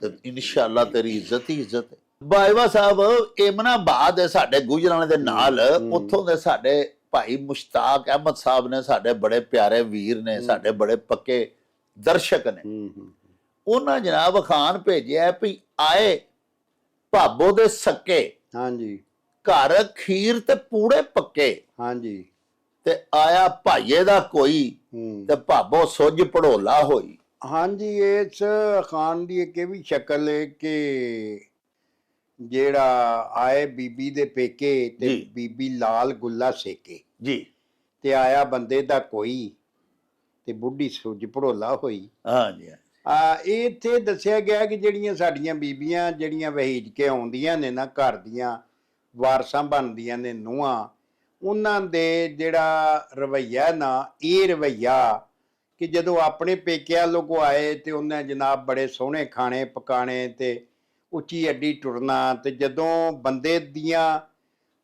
ਤੇ ਇਨਸ਼ਾਅੱਲਾ ਤੇਰੀ ਇੱਜ਼ਤ ਹੀ ਇੱਜ਼ਤ ਹੈ। ਬਾਜਵਾ ਸਾਹਿਬ ਏਮਨਾਬਾਦ ਹੈ ਸਾਡੇ ਗੁਜਰਾਂਵਾਲੇ ਦੇ ਨਾਲ, ਉੱਥੋਂ ਦੇ ਸਾਡੇ ਭਾਈ ਮੁਸ਼ਤਾਕ ਅਹਿਮਦ ਸਾਹਿਬ ਨੇ, ਸਾਡੇ ਬੜੇ ਪਿਆਰੇ ਵੀਰ ਨੇ, ਸਾਡੇ ਬੜੇ ਪੱਕੇ ਦਰਸ਼ਕ ਨੇ। ਉਹਨਾਂ ਜਨਾਬ ਖਾਨ ਭੇਜਿਆ ਵੀ ਆਏ ਭਾਬੋ ਦੇ ਸੱਕੇ, ਹਾਂਜੀ, ਘਰ ਖੀਰ ਤੇ ਪੂੜੇ ਪੱਕੇ, ਹਾਂਜੀ, ਤੇ ਆਇਆ ਭਾਈਏ ਦਾ ਕੋਈ, ਤੇ ਭਾਬੋ ਸੁੱਜ ਪੜੋਲਾ ਹੋਈ। ਹਾਂਜੀ, ਇਸ ਖਾਨ ਦੀ ਇੱਕ ਇਹ ਵੀ ਸ਼ਕਲ ਹੈ ਕਿ ਜਿਹੜਾ ਆਏ ਬੀਬੀ ਦੇ ਪੇਕੇ ਤੇ ਜੀ। ਬੀਬੀ ਲਾਲ ਗੁੱਲਾ ਸੇਕੇ, ਜੀ। ਤੇ ਆਇਆ ਬੰਦੇ ਦਾ ਕੋਈ ਤੇ ਬੁੱਢੀ ਸੁੱਜ ਭੜੋਲਾ ਹੋਈ। ਹਾਂਜੀ ਇਹ ਇੱਥੇ ਦੱਸਿਆ ਗਿਆ ਕਿ ਜਿਹੜੀਆਂ ਸਾਡੀਆਂ ਬੀਬੀਆਂ ਜਿਹੜੀਆਂ ਵਹੀਜ ਕੇ ਆਉਂਦੀਆਂ ਨੇ ਨਾ, ਘਰ ਦੀਆਂ ਵਾਰਸਾਂ ਬਣਦੀਆਂ ਨੇ, ਨੂੰਹਾਂ, ਉਹਨਾਂ ਦੇ ਜਿਹੜਾ ਰਵੱਈਆ ਨਾ, ਇਹ ਰਵੱਈਆ ਕਿ ਜਦੋਂ ਆਪਣੇ ਪੇਕਿਆਂ ਲੋਕੋਂ ਆਏ ਤੇ ਉਹਨੇ ਜਨਾਬ ਬੜੇ ਸੋਹਣੇ ਖਾਣੇ ਪਕਾਣੇ ਤੇ ਉੱਚੀ ਅੱਡੀ ਟੁਰਨਾ, ਤੇ ਜਦੋਂ ਬੰਦੇ ਦੀਆਂ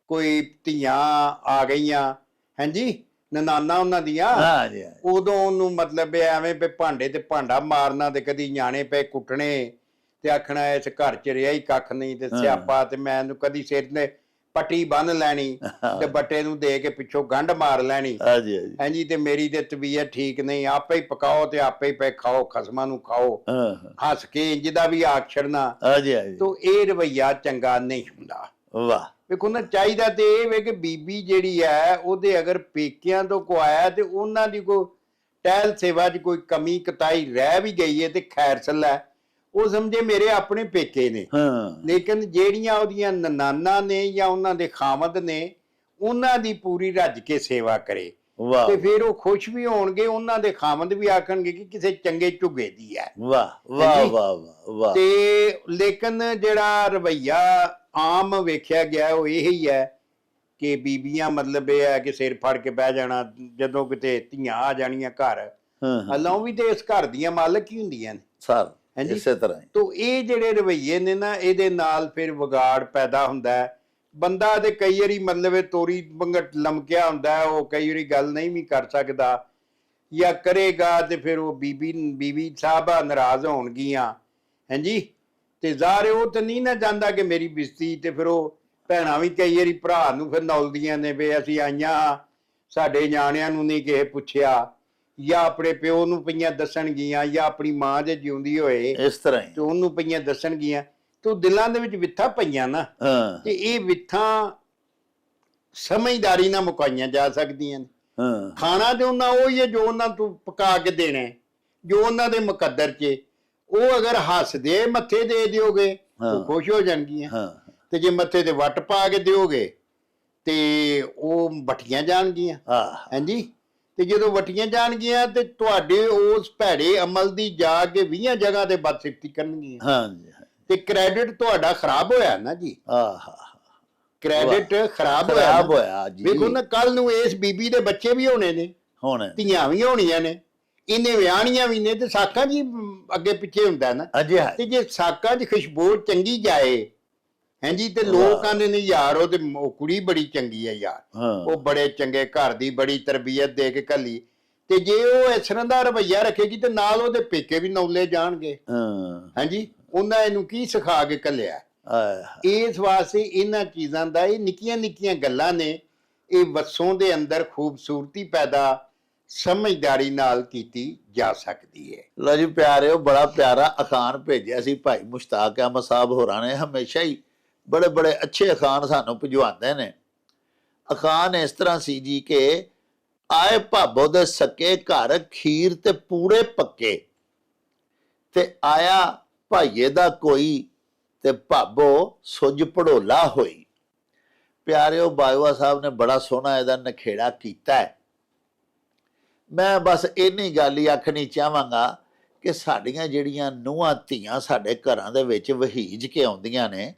ਕੋਈ ਧੀਆਂ ਆ ਗਈਆਂ, ਹਾਂਜੀ, ਨਨਾਨਾ ਉਹਨਾਂ ਦੀਆਂ, ਹਾਂਜੀ ਉਦੋਂ ਉਹਨੂੰ ਮਤਲਬ ਐਵੇਂ ਵੀ ਭਾਂਡੇ ਤੇ ਭਾਂਡਾ ਮਾਰਨਾ, ਤੇ ਕਦੀ ਨਿਆਣੇ ਪਏ ਕੁੱਟਣੇ ਤੇ ਆਖਣਾ ਇਸ ਘਰ ਚ ਰਿਹਾ ਹੀ ਕੱਖ ਨਹੀਂ, ਤੇ ਸਿਆਪਾ, ਤੇ ਮੈਂ ਇਹਨੂੰ ਕਦੀ ਸਿਰ ਨੇ ਪੱਟੀ ਬੰਨ ਲੈਣੀ ਤੇ ਬੱਟੇ ਨੂੰ ਦੇ ਕੇ ਪਿੱਛੋਂ ਗੰਢ ਮਾਰ ਲੈਣੀ, ਹਾਂਜੀ ਹਾਂਜੀ, ਤੇ ਮੇਰੀ ਤੇ ਤਬੀਅਤ ਠੀਕ ਨਹੀਂ, ਆਪੇ ਹੀ ਪਕਾਓ ਤੇ ਆਪੇ ਹੀ ਪਏ ਖਾਓ, ਖਸਮਾਂ ਨੂੰ ਖਾਓ, ਹੱਸ ਕੇ ਇੰਜ ਦਾ ਵੀ ਆਖ ਛੱਡਣਾ। ਹਾਂਜੀ ਹਾਂਜੀ। ਤੋ ਇਹ ਰਵੱਈਆ ਚੰਗਾ ਨਹੀਂ ਹੁੰਦਾ। ਵਾਹ। ਵੇਖੋ ਨਾ, ਚਾਹੀਦਾ ਤੇ ਇਹ ਵੇ ਕਿ ਬੀਬੀ ਜਿਹੜੀ ਹੈ ਉਹਦੇ ਅਗਰ ਪੇਕਿਆਂ ਤੋਂ ਕੋ ਆਇਆ ਤੇ ਉਹਨਾਂ ਦੀ ਕੋਈ ਟਹਿਲ ਸੇਵਾ 'ਚ ਕੋਈ ਕਮੀ ਕਤਾਈ ਰਹਿ ਵੀ ਗਈ ਹੈ ਤੇ ਖੈਰ ਸੱਲਾ, ਉਹ ਸਮਝੇ ਮੇਰੇ ਆਪਣੇ ਪੇਕੇ ਨੇ। ਲੇਕਿਨ ਜਿਹੜੀਆਂ ਉਹਦੀਆਂ ਨਨਾਨਾ ਨੇ ਜਾਂ ਉਹਨਾਂ ਦੇ ਖਾਮਦ ਨੇ, ਉਹਨਾਂ ਦੀ ਪੂਰੀ ਰੱਜ ਕੇ ਸੇਵਾ ਕਰੇ ਤੇ ਫਿਰ ਉਹ ਖੁਸ਼ ਵੀ ਹੋਣਗੇ, ਉਹਨਾਂ ਦੇ ਖਾਮਦ ਵੀ ਆਖਣਗੇ ਕਿ ਕਿਸੇ ਚੰਗੇ ਝੁੱਗੇ ਦੀ ਹੈ। ਵਾਹ ਵਾਹ ਵਾਹ ਵਾਹ। ਤੇ ਲੇਕਿਨ ਜਿਹੜਾ ਰਵੱਈਆ ਆਮ ਵੇਖਿਆ ਗਿਆ ਉਹ ਇਹ ਹੀ ਹੈ ਕਿ ਬੀਬੀਆਂ ਮਤਲਬ ਇਹ ਹੈ ਕਿ ਸਿਰ ਫੜ ਕੇ ਬਹਿ ਜਾਣਾ, ਜਦੋਂ ਕਿਤੇ ਧੀਆਂ ਆ ਜਾਣੀਆਂ ਘਰ, ਹਲਾਂ ਵੀ ਤੇ ਇਸ ਘਰ ਦੀਆਂ ਮਾਲਕ ਹੀ ਹੁੰਦੀਆਂ ਨੇ ਸਰ, ਇਸੇ ਤਰ੍ਹਾਂ। ਤੋ ਇਹ ਜਿਹੜੇ ਰਵੱਈਏ ਨੇ ਨਾ, ਇਹਦੇ ਨਾਲ ਫਿਰ ਵਿਗਾੜ ਪੈਦਾ ਹੁੰਦਾ ਹੈ। ਬੰਦਾ ਤੇ ਕਈ ਵਾਰੀ ਮਤਲਬ ਤੋਰੀ ਬੰਗਟ ਲਮਕਿਆ ਹੁੰਦਾ, ਉਹ ਕਈ ਵਾਰੀ ਗੱਲ ਨਹੀਂ ਵੀ ਕਰ ਸਕਦਾ ਜਾਂ ਕਰੇਗਾ, ਤੇ ਫਿਰ ਉਹ ਬੀਬੀ ਸਾਹਿਬਾਂ ਨਾਰਾਜ਼ ਹੋਣਗੀਆਂ, ਹਾਂਜੀ, ਤੇ ਜ਼ਾਹਰ ਉਹ ਤਾਂ ਨਹੀਂ ਨਾ ਜਾਂਦਾ ਕਿ ਮੇਰੀ ਬਿਸਤੀ, ਤੇ ਫਿਰ ਉਹ ਭੈਣਾਂ ਵੀ ਕਈ ਵਾਰੀ ਭਰਾ ਨੂੰ ਫਿਰ ਨੌਲਦੀਆਂ ਨੇ ਵੀ ਅਸੀਂ ਆਈਆਂ, ਸਾਡੇ ਨਿਆਣਿਆਂ ਨੂੰ ਨਹੀਂ ਕਿਸੇ ਪੁੱਛਿਆ, ਜਾਂ ਆਪਣੇ ਪਿਓ ਨੂੰ ਪਈਆਂ ਦੱਸਣਗੀਆਂ, ਜਾਂ ਆਪਣੀ ਮਾਂ ਜੇ ਜਿਉਂਦੀ ਹੋਏ ਇਸ ਤਰ੍ਹਾਂ ਤੇ ਉਹਨੂੰ ਪਈਆਂ ਦੱਸਣਗੀਆਂ, ਤੇ ਦਿਲਾਂ ਦੇ ਵਿੱਚ ਵਿਥਾਂ ਪਈਆਂ ਨਾ, ਤੇ ਇਹ ਵਿਥਾਂ ਸਮਝਦਾਰੀ ਨਾਲ ਮੁਕਾਈਆਂ ਜਾ ਸਕਦੀਆਂ ਨੇ। ਖਾਣਾ ਤੇ ਉਹਨਾਂ ਉਹ ਹੀ ਹੈ ਜੋ ਉਹਨਾਂ ਤੋਂ ਪਕਾ ਕੇ ਦੇਣਾ, ਜੋ ਉਹਨਾਂ ਦੇ ਮੁਕੱਦਰ 'ਚ। ਉਹ ਅਗਰ ਹੱਸਦੇ ਮੱਥੇ ਦੇ ਦਿਓਗੇ ਉਹ ਖੁਸ਼ ਹੋ ਜਾਣਗੀਆਂ, ਤੇ ਜੇ ਮੱਥੇ ਤੇ ਵੱਟ ਪਾ ਕੇ ਦਿਓਗੇ ਤੇ ਉਹ ਵੱਟੀਆਂ ਜਾਣਗੀਆਂ, ਹਾਂਜੀ। ਤੇ ਜਦੋਂ ਵੱਟੀਆਂ ਜਾਣਗੀਆਂ ਤੇ ਤੁਹਾਡੇ ਉਸ ਭੈੜੇ ਅਮਲ ਦੀ ਜਾ ਕੇ 20 ਜਗ੍ਹਾ ਤੇ ਬਦਸਿਫਤੀ ਕਰਨਗੀਆਂ, ਤੇ ਕ੍ਰੈਡਿਟ ਤੁਹਾਡਾ ਖਰਾਬ ਹੋਇਆ ਨਾ ਜੀ। ਕ੍ਰੈਡਿਟ ਖਰਾਬ ਹੋਇਆ ਜੀ। ਵੇਖੋ ਨਾ, ਕੱਲ ਨੂੰ ਇਸ ਬੀਬੀ ਦੇ ਬੱਚੇ ਵੀ ਹੋਣੇ ਨੇ, ਧੀਆਂ ਵੀ ਹੋਣੀਆਂ ਨੇ, ਇਹਨੇ ਵਿਆਹਣੀਆਂ ਵੀ ਨੇ, ਤੇ ਸਾਕਾਂ ਜੀ ਅੱਗੇ ਪਿੱਛੇ ਹੁੰਦਾ ਨਾ। ਤੇ ਜੇ ਸਾਕਾਂ 'ਚ ਖੁਸ਼ਬੂ ਚੰਗੀ ਜਾਏ, ਹਾਂਜੀ, ਤੇ ਲੋਕ ਆਂਦੇ ਨੇ ਯਾਰ ਉਹ ਤੇ ਕੁੜੀ ਬੜੀ ਚੰਗੀ ਹੈ ਯਾਰ, ਉਹ ਬੜੇ ਚੰਗੇ ਘਰ ਦੀ, ਬੜੀ ਤਰਬੀਅਤ ਦੇ ਕੇ ਘੱਲੀ, ਤੇ ਜੇ ਉਹ ਇਸ ਤਰ੍ਹਾਂ ਦਾ ਰਵੱਈਆ ਰੱਖੇਗੀ ਤੇ ਨਾਲ ਉਹਦੇ ਪੇਕੇ ਵੀ ਨੌਲੇ ਜਾਣਗੇ, ਹਾਂਜੀ, ਉਹਨਾਂ ਇਹਨੂੰ ਕੀ ਸਿਖਾ ਕੇ ਘੱਲਿਆ। ਇਸ ਵਾਸਤੇ ਇਹਨਾਂ ਚੀਜ਼ਾਂ ਦਾ, ਇਹ ਨਿੱਕੀਆਂ ਨਿੱਕੀਆਂ ਗੱਲਾਂ ਨੇ, ਇਹ ਵਸੋਂ ਦੇ ਅੰਦਰ ਖੂਬਸੂਰਤੀ ਪੈਦਾ ਸਮਝਦਾਰੀ ਨਾਲ ਕੀਤੀ ਜਾ ਸਕਦੀ ਹੈ। ਲਓ ਜੀ ਪਿਆਰਿਓ, ਬੜਾ ਪਿਆਰਾ ਅਖਾਣ ਭੇਜਿਆ ਸੀ ਭਾਈ ਮੁਸ਼ਤਾਕ ਅਹਿਮਦ ਸਾਹਿਬ ਹੋਰਾਂ ਨੇ। ਹਮੇਸ਼ਾ ਹੀ ਬੜੇ ਬੜੇ ਅੱਛੇ ਅਖਾਣ ਸਾਨੂੰ ਭਿਜਵਾਉਂਦੇ ਨੇ। ਅਖਾਣ ਇਸ ਤਰ੍ਹਾਂ ਸੀ ਜੀ ਕਿ ਆਏ ਭਾਬੋ ਦੇ ਸਕੇ ਘਰ ਖੀਰ ਤੇ ਪੂੜੇ ਪੱਕੇ, ਤੇ ਆਇਆ ਭਾਈਏ ਦਾ ਕੋਈ ਤੇ ਭਾਬੋ ਸੁੱਜ ਭੜੋਲਾ ਹੋਈ। ਪਿਆਰਿਓ, ਬਾਜਵਾ ਸਾਹਿਬ ਨੇ ਬੜਾ ਸੋਹਣਾ ਇਹਦਾ ਨਖੇੜਾ ਕੀਤਾ ਹੈ। ਮੈਂ ਬਸ ਇੰਨੀ ਗੱਲ ਹੀ ਆਖਣੀ ਚਾਹਾਂਗਾ ਕਿ ਸਾਡੀਆਂ ਜਿਹੜੀਆਂ ਨੂੰਹਾਂ ਧੀਆਂ ਸਾਡੇ ਘਰਾਂ ਦੇ ਵਿੱਚ ਵਹੀਜ ਕੇ ਆਉਂਦੀਆਂ ਨੇ,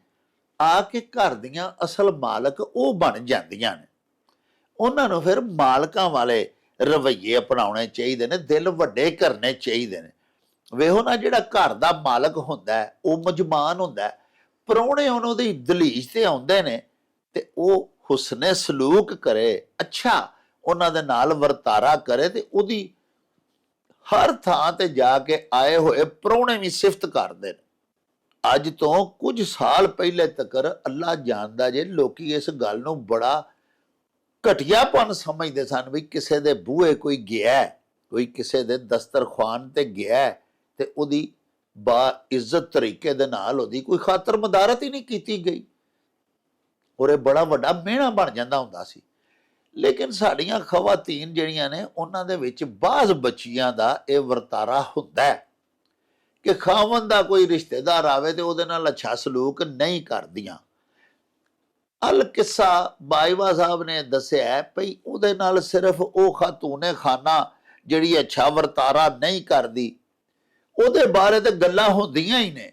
ਆ ਕੇ ਘਰ ਦੀਆਂ ਅਸਲ ਮਾਲਕ ਉਹ ਬਣ ਜਾਂਦੀਆਂ ਨੇ। ਉਹਨਾਂ ਨੂੰ ਫਿਰ ਮਾਲਕਾਂ ਵਾਲੇ ਰਵੱਈਏ ਅਪਣਾਉਣੇ ਚਾਹੀਦੇ ਨੇ, ਦਿਲ ਵੱਡੇ ਕਰਨੇ ਚਾਹੀਦੇ ਨੇ। ਵੇਖੋ ਨਾ, ਜਿਹੜਾ ਘਰ ਦਾ ਮਾਲਕ ਹੁੰਦਾ ਉਹ ਮਜਮਾਨ ਹੁੰਦਾ, ਪ੍ਰਾਹੁਣੇ ਉਹਨੂੰ ਦੀ ਦਲੀਜ ਤੇ ਆਉਂਦੇ ਨੇ, ਤੇ ਉਹ ਹੁਸਨੇ ਸਲੂਕ ਕਰੇ, ਅੱਛਾ ਉਹਨਾਂ ਦੇ ਨਾਲ ਵਰਤਾਰਾ ਕਰੇ, ਤੇ ਉਹਦੀ ਹਰ ਥਾਂ ਤੇ ਜਾ ਕੇ ਆਏ ਹੋਏ ਪ੍ਰਾਹੁਣੇ ਵੀ ਸਿਫਤ ਕਰਦੇ ਨੇ। ਅੱਜ ਤੋਂ ਕੁਝ ਸਾਲ ਪਹਿਲੇ ਤੱਕ ਅੱਲਾ ਜਾਣਦਾ ਜੇ, ਲੋਕੀ ਇਸ ਗੱਲ ਨੂੰ ਬੜਾ ਘਟੀਆਪਨ ਸਮਝਦੇ ਸਨ ਵੀ ਕਿਸੇ ਦੇ ਬੂਹੇ ਕੋਈ ਗਿਆ, ਕੋਈ ਕਿਸੇ ਦੇ ਦਸਤਰਖਵਾਨ ਤੇ ਗਿਆ, ਤੇ ਉਹਦੀ ਬਾ ਇੱਜ਼ਤ ਤਰੀਕੇ ਦੇ ਨਾਲ ਉਹਦੀ ਕੋਈ ਖਾਤਰ ਮਦਾਰਤ ਹੀ ਨਹੀਂ ਕੀਤੀ ਗਈ, ਔਰ ਇਹ ਬੜਾ ਵੱਡਾ ਮਿਹਣਾ ਬਣ ਜਾਂਦਾ ਹੁੰਦਾ ਸੀ। ਲੇਕਿਨ ਸਾਡੀਆਂ ਖਵਾਤੀਨ ਜਿਹੜੀਆਂ ਨੇ, ਉਹਨਾਂ ਦੇ ਵਿੱਚ ਬਾਜ਼ ਬੱਚੀਆਂ ਦਾ ਇਹ ਵਰਤਾਰਾ ਹੁੰਦਾ ਹੈ ਕਿ ਖਾਵਨ ਦਾ ਕੋਈ ਰਿਸ਼ਤੇਦਾਰ ਆਵੇ ਤੇ ਉਹਦੇ ਨਾਲ ਅੱਛਾ ਸਲੂਕ ਨਹੀਂ ਕਰਦੀਆਂ। ਅਲ ਕਿੱਸਾ ਬਾਜਵਾ ਸਾਹਿਬ ਨੇ ਦੱਸਿਆ ਭਈ ਉਹਦੇ ਨਾਲ ਸਿਰਫ ਉਹ ਖਾਤੂਨੇ ਖਾਨਾ ਜਿਹੜੀ ਅੱਛਾ ਵਰਤਾਰਾ ਨਹੀਂ ਕਰਦੀ, ਉਹਦੇ ਬਾਰੇ ਤੇ ਗੱਲਾਂ ਹੁੰਦੀਆਂ ਹੀ ਨੇ,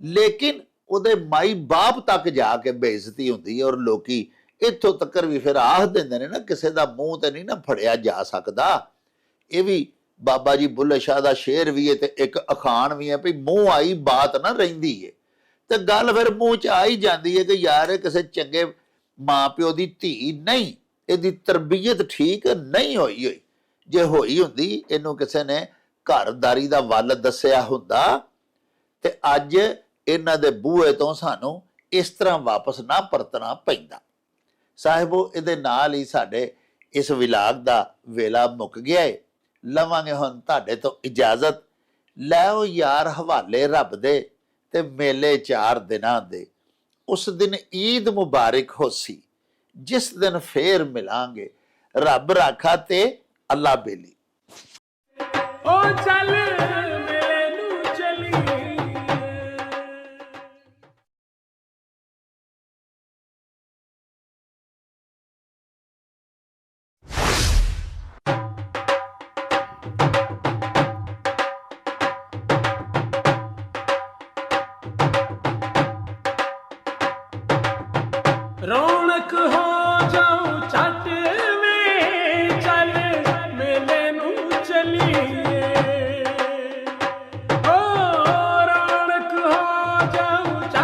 ਲੇਕਿਨ ਉਹਦੇ ਮਾਈ ਬਾਪ ਤੱਕ ਜਾ ਕੇ ਬੇਇੱਜ਼ਤੀ ਹੁੰਦੀ ਹੈ। ਔਰ ਲੋਕੀ ਇੱਥੋਂ ਤੱਕ ਵੀ ਫਿਰ ਆਖ ਦਿੰਦੇ ਨੇ ਨਾ, ਕਿਸੇ ਦਾ ਮੂੰਹ ਤੇ ਨਹੀਂ ਨਾ ਫੜਿਆ ਜਾ ਸਕਦਾ। ਇਹ ਵੀ ਬਾਬਾ ਜੀ ਬੁੱਲੇ ਸ਼ਾਹ ਦਾ ਸ਼ੇਰ ਵੀ ਹੈ ਤੇ ਇੱਕ ਅਖਾਣ ਵੀ ਹੈ ਭਈ ਮੂੰਹ ਆਈ ਬਾਤ ਨਾ ਰਹਿੰਦੀ ਹੈ। ਤੇ ਗੱਲ ਫਿਰ ਮੂੰਹ 'ਚ ਆ ਹੀ ਜਾਂਦੀ ਹੈ ਕਿ ਯਾਰ ਇਹ ਕਿਸੇ ਚੰਗੇ ਮਾਂ ਪਿਓ ਦੀ ਧੀ ਨਹੀਂ, ਇਹਦੀ ਤਰਬੀਅਤ ਠੀਕ ਨਹੀਂ ਹੋਈ। ਜੇ ਹੋਈ ਹੁੰਦੀ, ਇਹਨੂੰ ਕਿਸੇ ਨੇ ਘਰਦਾਰੀ ਦਾ ਵੱਲ ਦੱਸਿਆ ਹੁੰਦਾ ਤੇ ਅੱਜ ਇਹਨਾਂ ਦੇ ਬੂਹੇ ਤੋਂ ਸਾਨੂੰ ਇਸ ਤਰ੍ਹਾਂ ਵਾਪਸ ਨਾ ਪਰਤਣਾ ਪੈਂਦਾ। ਸਾਹਿਬੋ, ਇਹਦੇ ਨਾਲ ਹੀ ਸਾਡੇ ਇਸ ਵਿਲਾਗ ਦਾ ਵੇਲਾ ਮੁੱਕ ਗਿਆ ਹੈ। ਲਵਾਂਗੇ ਹੁਣ ਤੁਹਾਡੇ ਤੋਂ ਇਜਾਜ਼ਤ। ਲੈਓ ਯਾਰ ਹਵਾਲੇ ਰੱਬ ਦੇ ਤੇ ਮੇਲੇ 4 ਦਿਨਾਂ ਦੇ। ਉਸ ਦਿਨ ਈਦ ਮੁਬਾਰਕ ਹੋਸੀ, ਜਿਸ ਦਿਨ ਫੇਰ ਮਿਲਾਂਗੇ। ਰੱਬ ਰਾਖਾ ਤੇ ਅੱਲਾ ਬੇਲੀ। ओ चल मेले नू चली। रौनक हो जाऊं चट में, चल मेले नू चलिए। ओ रौनक हो जाऊं चट